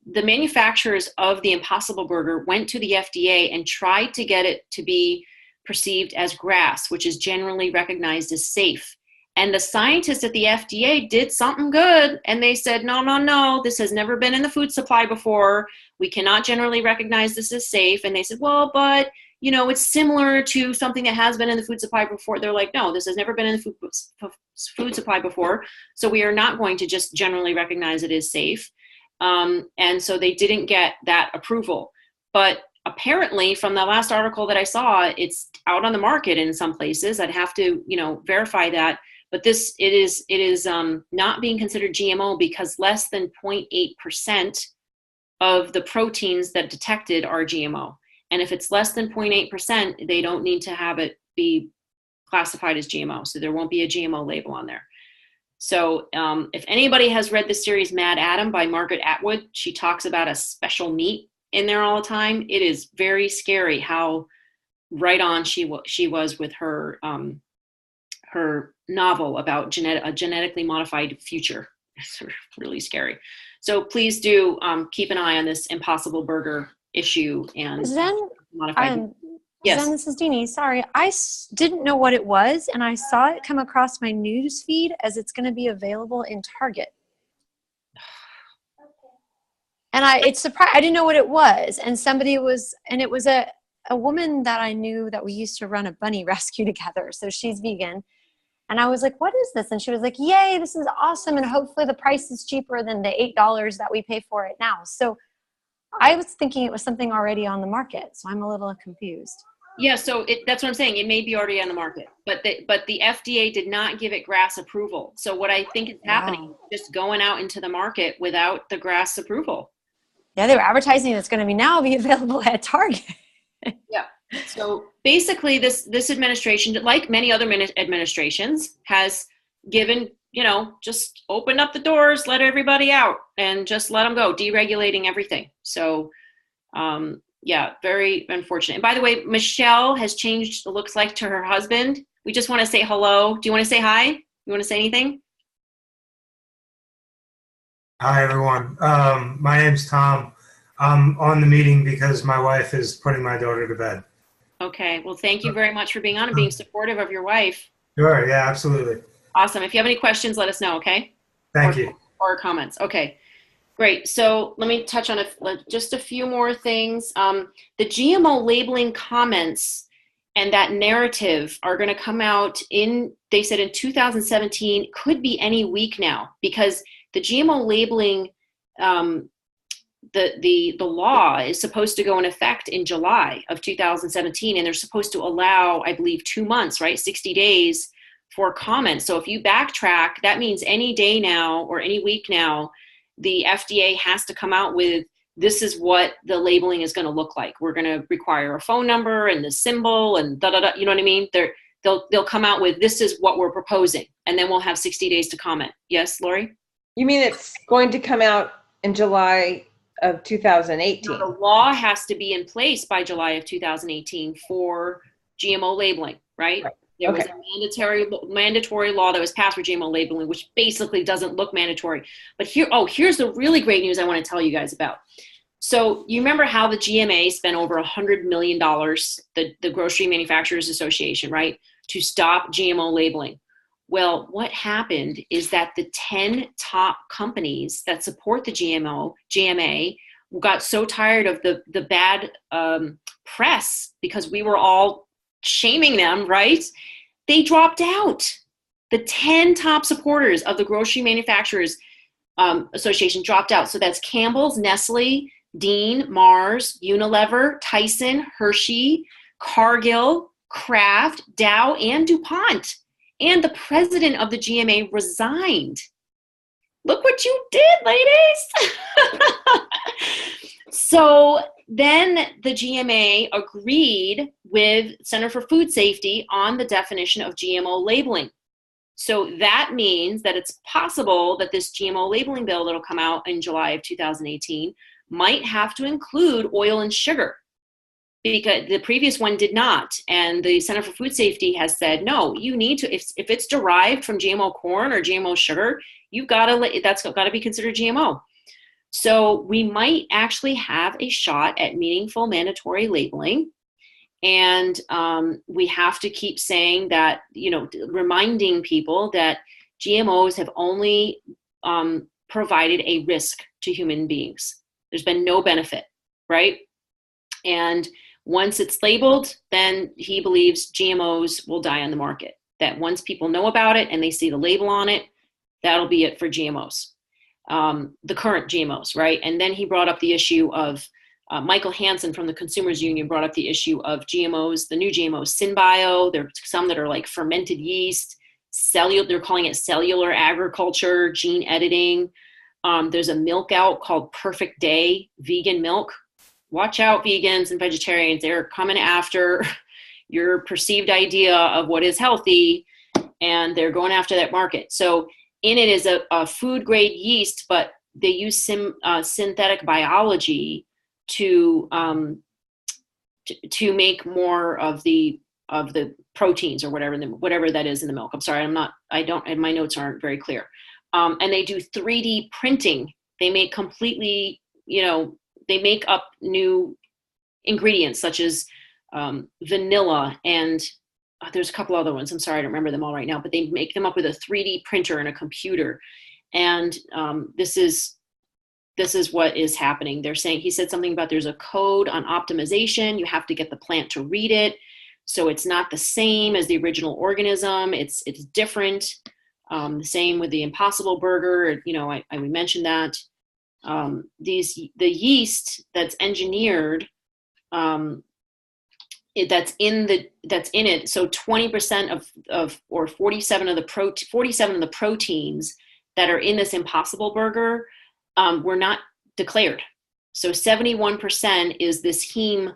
manufacturers of the Impossible Burger went to the FDA and tried to get it to be perceived as GRAS, which is generally recognized as safe. And the scientists at the FDA did something good, and they said, no, this has never been in the food supply before. We cannot generally recognize this as safe. And they said, well, but it's similar to something that has been in the food supply before. They're like, no, this has never been in the food supply before, so we are not going to just generally recognize it as safe. And so they didn't get that approval. But apparently, from the last article that I saw, it's out on the market in some places. I'd have to, verify that. But it is not being considered GMO because less than 0.8% of the proteins that detected are GMO. And if it's less than 0.8%, they don't need to have it be classified as GMO. So there won't be a GMO label on there. So if anybody has read the series Mad Adam by Margaret Atwood, she talks about a special meat in there all the time. It is very scary how right on she was with her novel about a genetically modified future. It's really scary. So please do keep an eye on this Impossible Burger issue and modified. Yes. Zen, this is Deanie. Sorry, I didn't know what it was, and I saw it come across my news feed as it's going to be available in Target. And it's surprised. I didn't know what it was, and it was a woman that I knew that we used to run a bunny rescue together. So she's vegan. And I was like, what is this? And she was like, yay, this is awesome. And hopefully the price is cheaper than the $8 that we pay for it now. So I was thinking it was something already on the market. So I'm a little confused. Yeah, so that's what I'm saying. It may be already on the market, but the FDA did not give it GRAS approval. So what I think is happening, just going out into the market without the GRAS approval. Yeah, they were advertising it's going to now be available at Target. Yeah. So basically this administration, like many other administrations, has given, just open up the doors, let everybody out and just let them go, deregulating everything. So, yeah, very unfortunate. And by the way, Michelle has changed the looks like to her husband. We just want to say hello. Do you want to say hi? You want to say anything? Hi, everyone. My name's Tom. I'm on the meeting because my wife is putting my daughter to bed. Okay. Well, thank you very much for being on and being supportive of your wife. Sure. Yeah, absolutely. Awesome. If you have any questions, let us know. Okay. Thank you. Or comments. Okay. Great. So let me touch on just a few more things. The GMO labeling comments and that narrative are going to come out they said in 2017, could be any week now, because the GMO labeling, the law is supposed to go in effect in July of 2017, and they're supposed to allow, I believe, 2 months, right? 60 days for comments. So if you backtrack, that means any day now or any week now, the FDA has to come out with, this is what the labeling is going to look like. We're going to require a phone number and the symbol and da-da-da, you know what I mean? They'll come out with, this is what we're proposing, and then we'll have 60 days to comment. Yes, Lori? You mean it's going to come out in July of 2018? No, the law has to be in place by July of 2018 for GMO labeling, right? There was a mandatory law that was passed for GMO labeling, which basically doesn't look mandatory. But here's the really great news I want to tell you guys about. So you remember how the GMA spent over $100 million, the Grocery Manufacturers Association, right, to stop GMO labeling? Well, what happened is that the 10 top companies that support the GMA got so tired of the bad press, because we were all shaming them, right? They dropped out. The 10 top supporters of the Grocery Manufacturers Association dropped out. So that's Campbell's, Nestle, Dean, Mars, Unilever, Tyson, Hershey, Cargill, Kraft, Dow, and DuPont. And the president of the GMA resigned. Look what you did, ladies. So then the GMA agreed with Center for Food Safety on the definition of GMO labeling. So that means that it's possible that this GMO labeling bill that'll come out in July of 2018 might have to include oil and sugar, because the previous one did not. And the Center for Food Safety has said, no, you need to, if it's derived from GMO corn or GMO sugar, that's got to be considered GMO. So we might actually have a shot at meaningful mandatory labeling. And we have to keep saying that, reminding people that GMOs have only provided a risk to human beings. There's been no benefit, right? And once it's labeled, then he believes GMOs will die on the market. That once people know about it and they see the label on it, that'll be it for GMOs, the current GMOs, right? And then he brought up the issue of, Michael Hansen from the Consumers Union brought up the issue of GMOs, the new GMOs, SynBio. There are some that are like fermented yeast, they're calling it cellular agriculture, gene editing. There's a milk out called Perfect Day, vegan milk. Watch out, vegans and vegetarians. They're coming after your perceived idea of what is healthy, and they're going after that market. So in it is a food grade yeast, but they use synthetic biology to make more of the proteins or whatever that is in the milk. I'm sorry, and my notes aren't very clear. And they do 3D printing. They make completely, they make up new ingredients such as vanilla, and there's a couple other ones. I'm sorry, I don't remember them all right now, but they make them up with a 3D printer and a computer. And this is what is happening. He said something about there's a code on optimization. You have to get the plant to read it. So it's not the same as the original organism. It's different. The same with the Impossible Burger. We mentioned that. The yeast that's engineered, that's in it. So 20% of or 47 of the proteins that are in this Impossible Burger were not declared. So 71% is this heme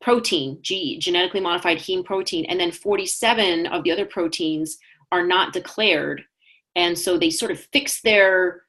protein, genetically modified heme protein, and then 47 of the other proteins are not declared. And so they sort of fixed their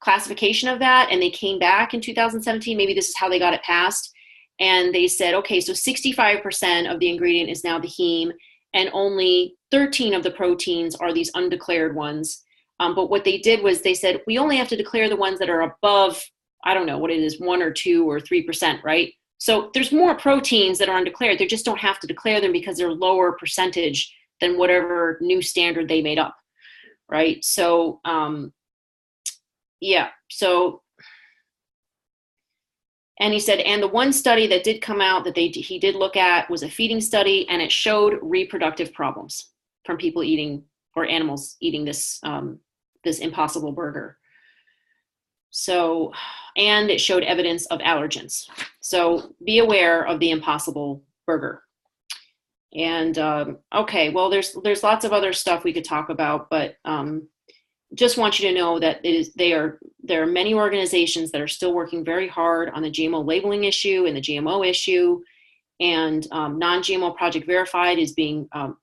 classification of that, and they came back in 2017. Maybe this is how they got it passed. And they said, okay, so 65% of the ingredient is now the heme, and only 13 of the proteins are these undeclared ones. But what they did was they said, we only have to declare the ones that are above, I don't know what it is, 1 or 2 or 3%, right? So there's more proteins that are undeclared. They just don't have to declare them because they're lower percentage than whatever new standard they made up, right? So, and he said, and the one study that did come out that he did look at was a feeding study, and it showed reproductive problems from people eating, or animals eating this Impossible Burger. So, and it showed evidence of allergens. So be aware of the Impossible Burger. And okay, well, there's lots of other stuff we could talk about, but just want you to know that there are many organizations that are still working very hard on the GMO labeling issue and the GMO issue, and Non-GMO Project Verified is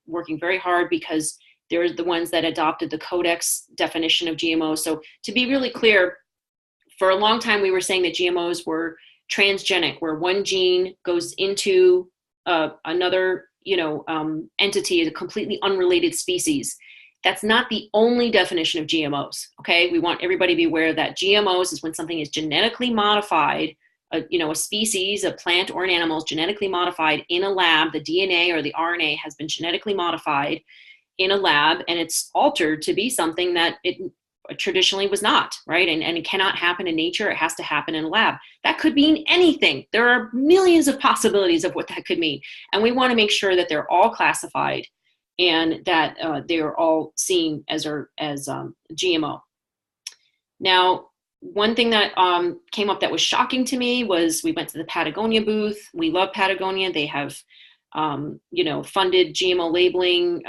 working very hard because they're the ones that adopted the Codex definition of GMOs. So to be really clear, for a long time we were saying that GMOs were transgenic, where one gene goes into another entity, a completely unrelated species. That's not the only definition of GMOs, okay? We want everybody to be aware that GMOs is when something is genetically modified, a species, a plant or an animal is genetically modified in a lab. The DNA or the RNA has been genetically modified in a lab, and it's altered to be something that it traditionally was not, right? And it cannot happen in nature. It has to happen in a lab. That could mean anything. There are millions of possibilities of what that could mean. And we want to make sure that they're all classified and that they're all seen as GMO. Now, one thing that came up that was shocking to me was we went to the Patagonia booth. We love Patagonia. They have, funded GMO labeling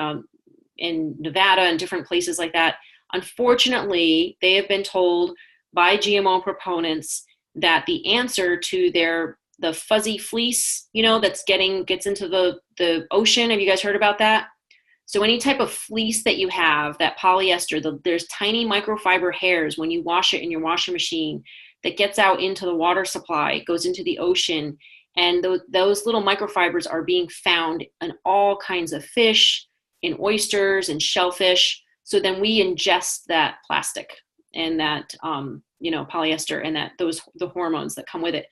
in Nevada and different places like that. Unfortunately, they have been told by GMO proponents that the answer to the fuzzy fleece, that gets into the ocean. Have you guys heard about that? So any type of fleece that you have, that polyester, there's tiny microfiber hairs when you wash it in your washing machine that gets out into the water supply, goes into the ocean, And those little microfibers are being found in all kinds of fish, in oysters and shellfish. So then we ingest that plastic and that, polyester and the hormones that come with it.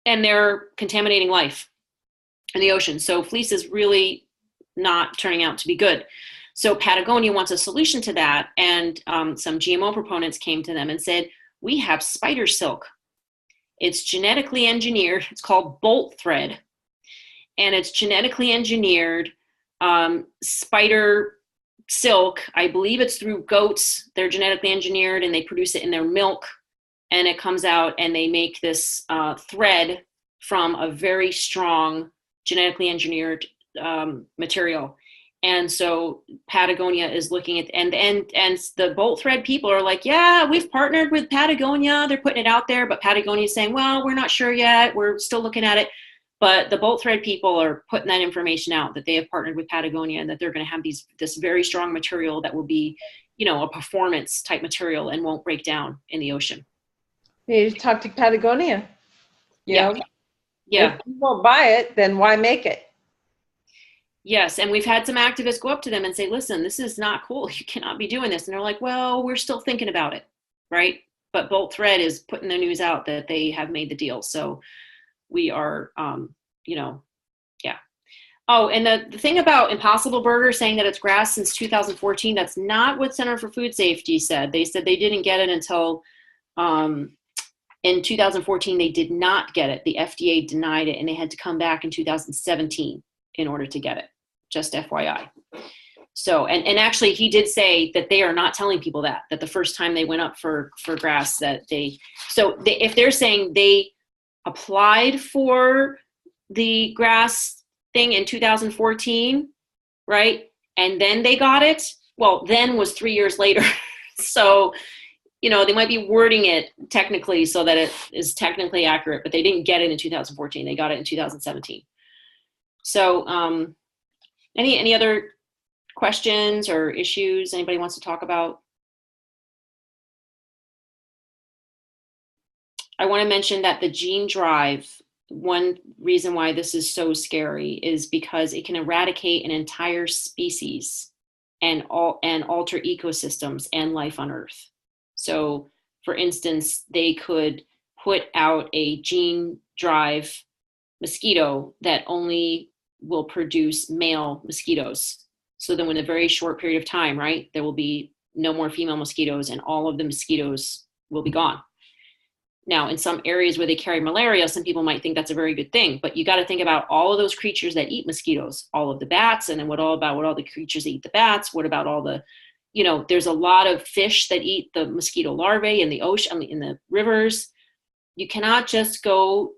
And they're contaminating life in the ocean. So fleece is really not turning out to be good. So Patagonia wants a solution to that. And some GMO proponents came to them and said, we have spider silk. It's genetically engineered. It's called bolt thread. And it's genetically engineered spider silk. I believe it's through goats. They're genetically engineered and they produce it in their milk. And it comes out and they make this thread from a very strong genetically engineered material. And so Patagonia is looking at, and the bolt thread people are like, yeah, we've partnered with Patagonia. They're putting it out there, but Patagonia is saying, well, we're not sure yet. We're still looking at it. But the bolt thread people are putting that information out that they have partnered with Patagonia and that they're going to have this very strong material that will be, a performance type material and won't break down in the ocean. You need to talk to Patagonia. Yeah. If you won't buy it, then why make it? Yes, and we've had some activists go up to them and say, listen, this is not cool. You cannot be doing this. And they're like, well, we're still thinking about it, right? But Bolt Thread is putting the news out that they have made the deal. So we are, yeah. Oh, and the thing about Impossible Burger saying that it's grass since 2014, that's not what Center for Food Safety said. They said they didn't get it until in 2014, they did not get it. The FDA denied it, and they had to come back in 2017 in order to get it. Just FYI. So, and actually he did say that they are not telling people that the first time they went up for grass if they're saying they applied for the grass thing in 2014, right? And then they got it. Well, then was 3 years later. So, they might be wording it technically so that it is technically accurate, but they didn't get it in 2014. They got it in 2017. So, any other questions or issues anybody wants to talk about? I want to mention that the gene drive, one reason why this is so scary is because it can eradicate an entire species and alter ecosystems and life on Earth. So, for instance, they could put out a gene drive mosquito that only will produce male mosquitoes. So then in a very short period of time, right, there will be no more female mosquitoes and all of the mosquitoes will be gone. Now, in some areas where they carry malaria, some people might think that's a very good thing, but you got to think about all of those creatures that eat mosquitoes, all of the bats, and then what all the creatures that eat the bats, what about all the, there's a lot of fish that eat the mosquito larvae in the ocean, in the rivers. You cannot just go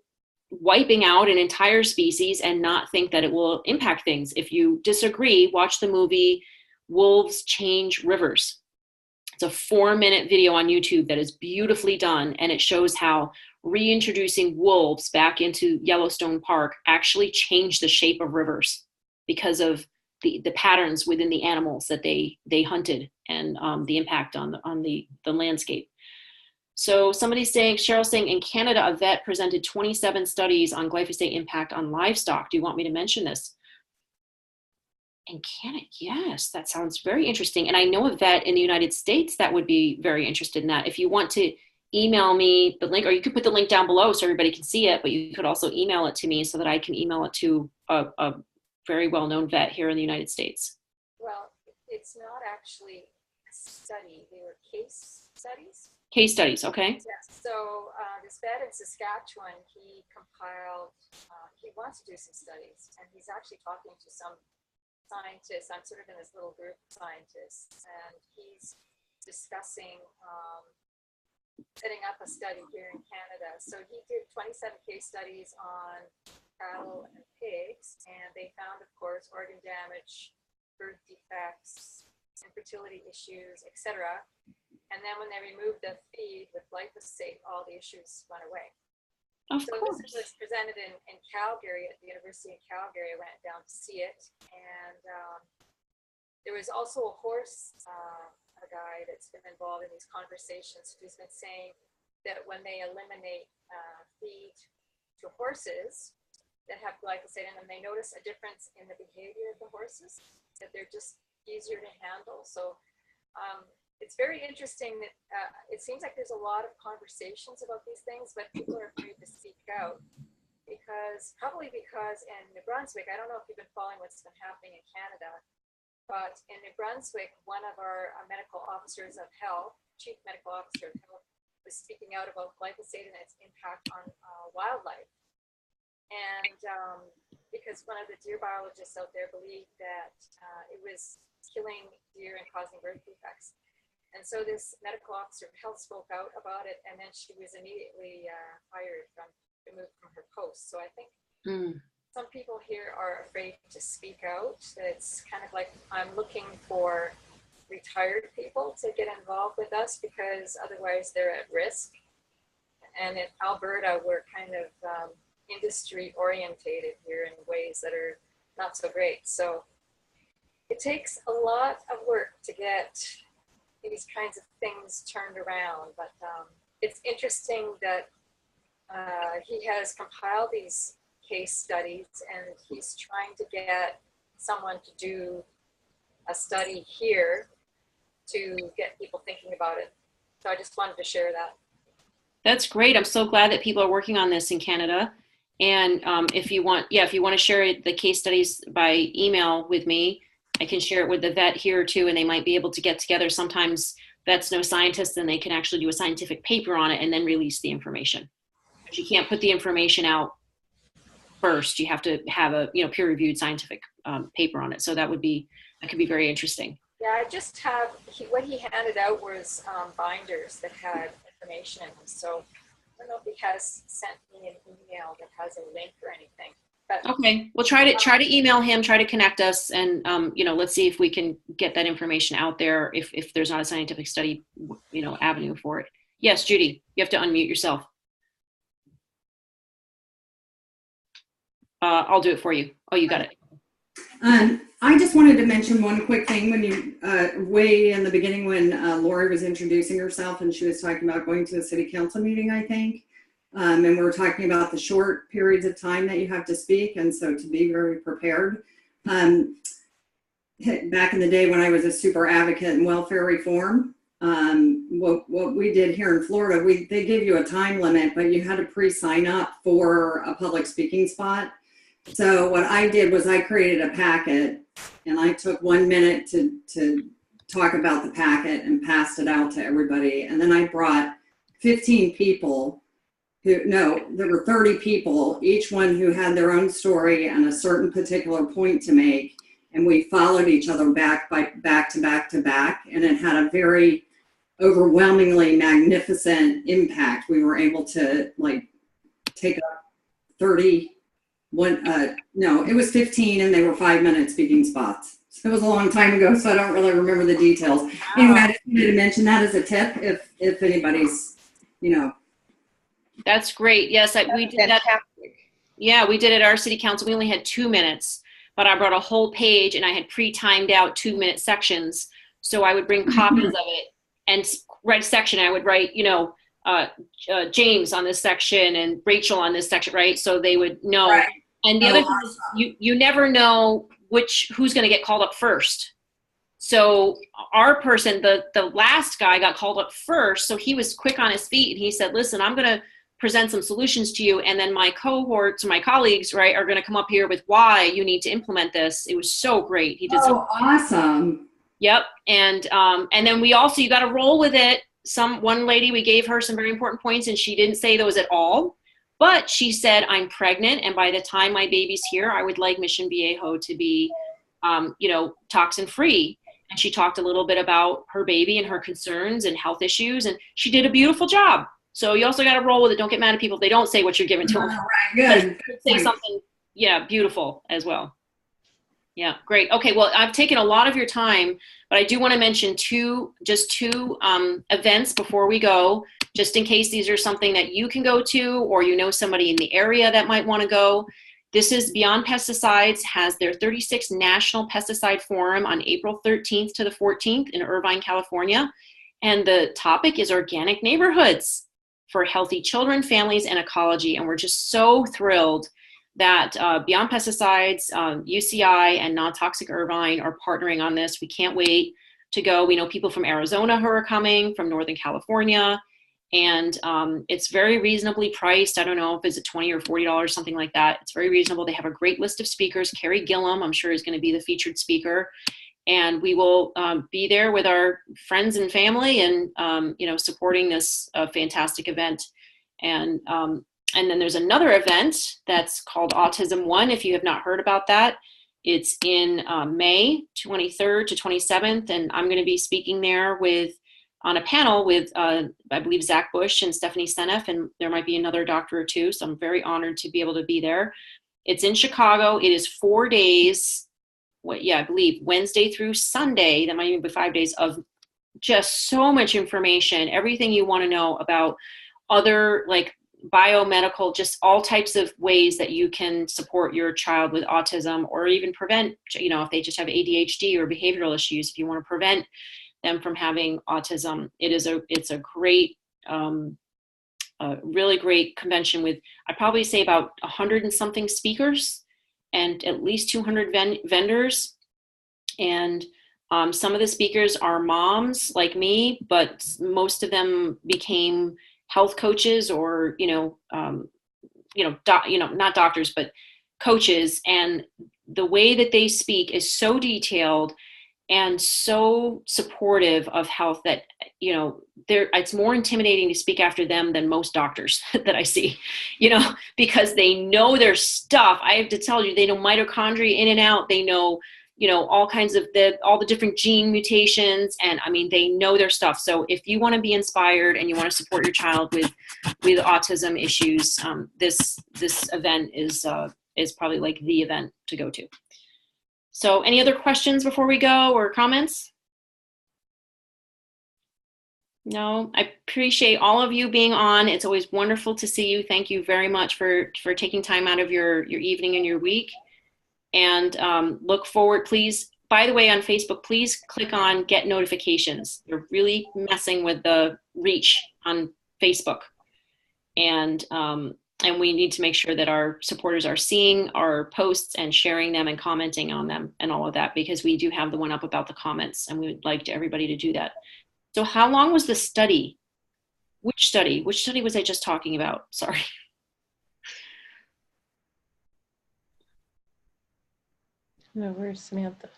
wiping out an entire species and not think that it will impact things. If you disagree, watch the movie Wolves Change Rivers. It's a 4-minute video on YouTube that is beautifully done, and it shows how reintroducing wolves back into Yellowstone Park actually changed the shape of rivers because of the patterns within the animals that they hunted and the impact on the landscape. So somebody's saying, Cheryl's saying, in Canada, a vet presented 27 studies on glyphosate impact on livestock. Do you want me to mention this? In Canada, yes, that sounds very interesting. And I know a vet in the United States that would be very interested in that. If you want to email me the link, or you could put the link down below so everybody can see it, but you could also email it to me so that I can email it to a very well-known vet here in the United States. Well, it's not actually a study. They were case studies. Case studies, okay. Yes. So this vet in Saskatchewan, he compiled, he wants to do some studies, and he's actually talking to some scientists. I'm sort of in this little group of scientists, and he's discussing setting up a study here in Canada. So he did 27 case studies on cattle and pigs, and they found, of course, organ damage, birth defects, infertility issues, etc. And then when they removed the feed with glyphosate, all the issues went away. Of course. This was presented in Calgary, at the University of Calgary. I went down to see it. And there was also a horse, a guy that's been involved in these conversations who's been saying that when they eliminate feed to horses that have glyphosate in them, they notice a difference in the behavior of the horses, that they're just easier to handle. So it's very interesting that it seems like there's a lot of conversations about these things, but people are afraid to speak out probably because in New Brunswick, I don't know if you've been following what's been happening in Canada, but in New Brunswick, one of our medical officers of health, chief medical officer of health, was speaking out about glyphosate and its impact on wildlife. And because one of the deer biologists out there believed that it was killing deer and causing birth defects. And so this medical officer of health spoke out about it, and then she was immediately removed from her post. So I think some people here are afraid to speak out. It's kind of like I'm looking for retired people to get involved with us because otherwise they're at risk. And in Alberta, we're kind of industry orientated here in ways that are not so great. So it takes a lot of work to get these kinds of things turned around, but it's interesting that he has compiled these case studies and he's trying to get someone to do a study here to get people thinking about it. So I just wanted to share that. That's great. I'm so glad that people are working on this in Canada. And if you want to share the case studies by email with me, I can share it with the vet here too, and they might be able to get together. Sometimes vets know scientists and they can actually do a scientific paper on it and then release the information. But you can't put the information out first. You have to have a peer-reviewed scientific paper on it. So that could be very interesting. Yeah, I just have what he handed out was binders that had information in them. So I don't know if he has sent me an email that has a link or anything. But, okay, well, try to email him, try to connect us, and let's see if we can get that information out there. If there's not a scientific study, avenue for it. Yes, Judy, you have to unmute yourself. I'll do it for you. Oh, you got it. I just wanted to mention one quick thing when you way in the beginning when Lori was introducing herself and she was talking about going to a city council meeting, I think. And we were talking about the short periods of time that you have to speak, and so to be very prepared. Back in the day when I was a super advocate in welfare reform, what we did here in Florida, they gave you a time limit, but you had to pre-sign up for a public speaking spot. So what I did was I created a packet, and I took 1 minute to talk about the packet and passed it out to everybody. And then I brought 15 people. There were 30 people, each one who had their own story and a certain particular point to make. And we followed each other back to back. And it had a very overwhelmingly magnificent impact. We were able to take up 30, it was 15 and they were 5-minute speaking spots. So it was a long time ago, so I don't really remember the details. Wow. Anyway, I just wanted to mention that as a tip if anybody's, That's great. Yes, we did that. Yeah, we did it at our city council. We only had 2 minutes, but I brought a whole page and I had pre-timed out 2-minute sections. So I would bring copies of it and write a section. I would write, James on this section and Rachel on this section, right? So they would know. Right. And the other thing is you never know who's going to get called up first. So our person, the last guy got called up first. So he was quick on his feet and he said, listen, I'm going to present some solutions to you. And then my cohorts, my colleagues, right, are going to come up here with why you need to implement this. It was so great. He did awesome. Yep. And then you got to roll with it. One lady, we gave her some very important points and she didn't say those at all, but she said, I'm pregnant. And by the time my baby's here, I would like Mission Viejo to be, toxin free. And she talked a little bit about her baby and her concerns and health issues. And she did a beautiful job. So you also got to roll with it. Don't get mad at people if they don't say what you're giving to them. Right, good. Say something, beautiful as well. Yeah, great. Okay, well, I've taken a lot of your time, but I do want to mention two events before we go, just in case these are something that you can go to or somebody in the area that might want to go. This is Beyond Pesticides has their 36th National Pesticide Forum on April 13th to the 14th in Irvine, California. And the topic is organic neighborhoods. for healthy children, families, and ecology. And we're just so thrilled that Beyond Pesticides, UCI, and Non-Toxic Irvine are partnering on this. We can't wait to go. We know people from Arizona who are coming, from Northern California, and it's very reasonably priced. I don't know if it's $20 or $40, something like that. It's very reasonable. They have a great list of speakers. Carrie Gillum, I'm sure, is going to be the featured speaker. And we will be there with our friends and family and, supporting this fantastic event. And then there's another event that's called Autism One, if you have not heard about that. It's in May 23rd to 27th, and I'm going to be speaking there on a panel with, I believe, Zach Bush and Stephanie Seneff, and there might be another doctor or two, so I'm very honored to be able to be there. It's in Chicago. It is 4 days, I believe Wednesday through Sunday, that might even be 5 days, of just so much information, everything you want to know about other, like, biomedical, just all types of ways that you can support your child with autism, or even prevent, if they just have ADHD or behavioral issues, if you want to prevent them from having autism. It's a great, really great convention with, I'd probably say, about 100 and something speakers and at least 200 vendors. And some of the speakers are moms like me, but most of them became health coaches or, not doctors, but coaches. And the way that they speak is so detailed and so supportive of health that, it's more intimidating to speak after them than most doctors that I see, because they know their stuff. I have to tell you, they know mitochondria in and out. They know, all kinds of all the different gene mutations. And I mean, they know their stuff. So if you want to be inspired and you want to support your child with autism issues, this event is probably like the event to go to. So any other questions before we go, or comments? No, I appreciate all of you being on. It's always wonderful to see you. Thank you very much for taking time out of your evening and your week. And look forward, please. By the way, on Facebook, please click on Get Notifications. They're really messing with the reach on Facebook. And we need to make sure that our supporters are seeing our posts and sharing them and commenting on them and all of that, because we do have the one up about the comments, and we would like everybody to do that. So how long was the study? Which study was I just talking about? Sorry. No, where's Samantha?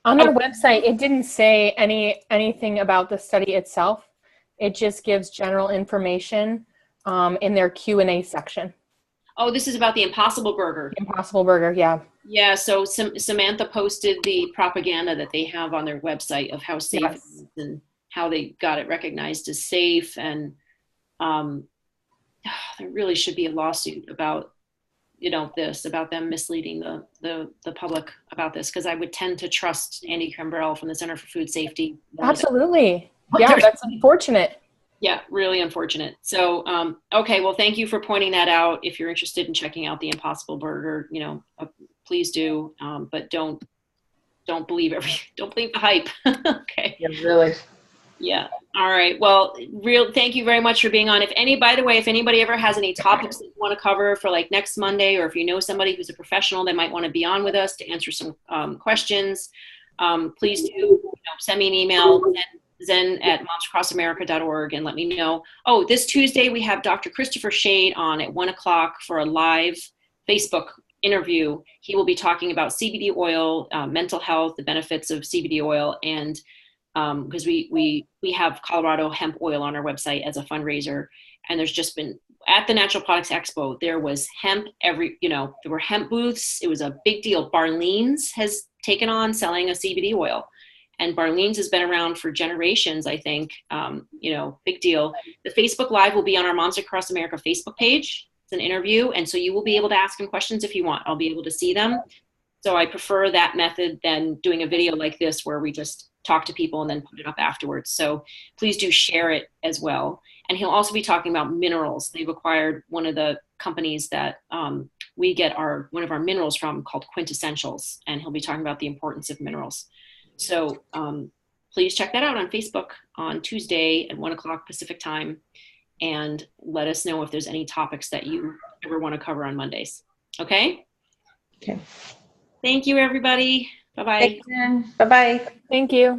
On our website, it didn't say anything about the study itself. It just gives general information in their Q&A section. Oh, this is about the Impossible Burger. Impossible Burger, yeah. Yeah, so Samantha posted the propaganda that they have on their website of how safe it is and how they got it recognized as safe. And there really should be a lawsuit about, about them misleading the public about this, because I would tend to trust Andy Cambrell from the Center for Food Safety. Absolutely. Yeah, that's unfortunate. Yeah, really unfortunate. So, okay, well, thank you for pointing that out. If you're interested in checking out the Impossible Burger, please do. But don't believe the hype. Okay. Yeah, really. Yeah. All right. Well, thank you very much for being on. By the way, if anybody ever has any topics that you want to cover for like next Monday, or if you know somebody who's a professional that might want to be on with us to answer some questions, please do send me an email, zen@momsacrossamerica.org, and let me know. Oh, this Tuesday we have Dr. Christopher Shade on at 1:00 for a live Facebook interview. He will be talking about CBD oil, mental health, the benefits of CBD oil, and because we have Colorado hemp oil on our website as a fundraiser, and there's just been, at the Natural Products Expo, there was hemp there were hemp booths. It was a big deal. Barleans has taken on selling a CBD oil. And Barleans has been around for generations, I think, big deal. The Facebook Live will be on our Moms Across America Facebook page. It's an interview, and so you will be able to ask them questions if you want. I'll be able to see them. So I prefer that method than doing a video like this where we just talk to people and then put it up afterwards. So please do share it as well. And he'll also be talking about minerals. They've acquired one of the companies that we get one of our minerals from, called Quintessentials, and he'll be talking about the importance of minerals. So please check that out on Facebook on Tuesday at 1 o'clock Pacific time, and let us know if there's any topics that you ever want to cover on Mondays. Okay? Okay. Thank you, everybody. Bye-bye. Bye-bye. Thank you.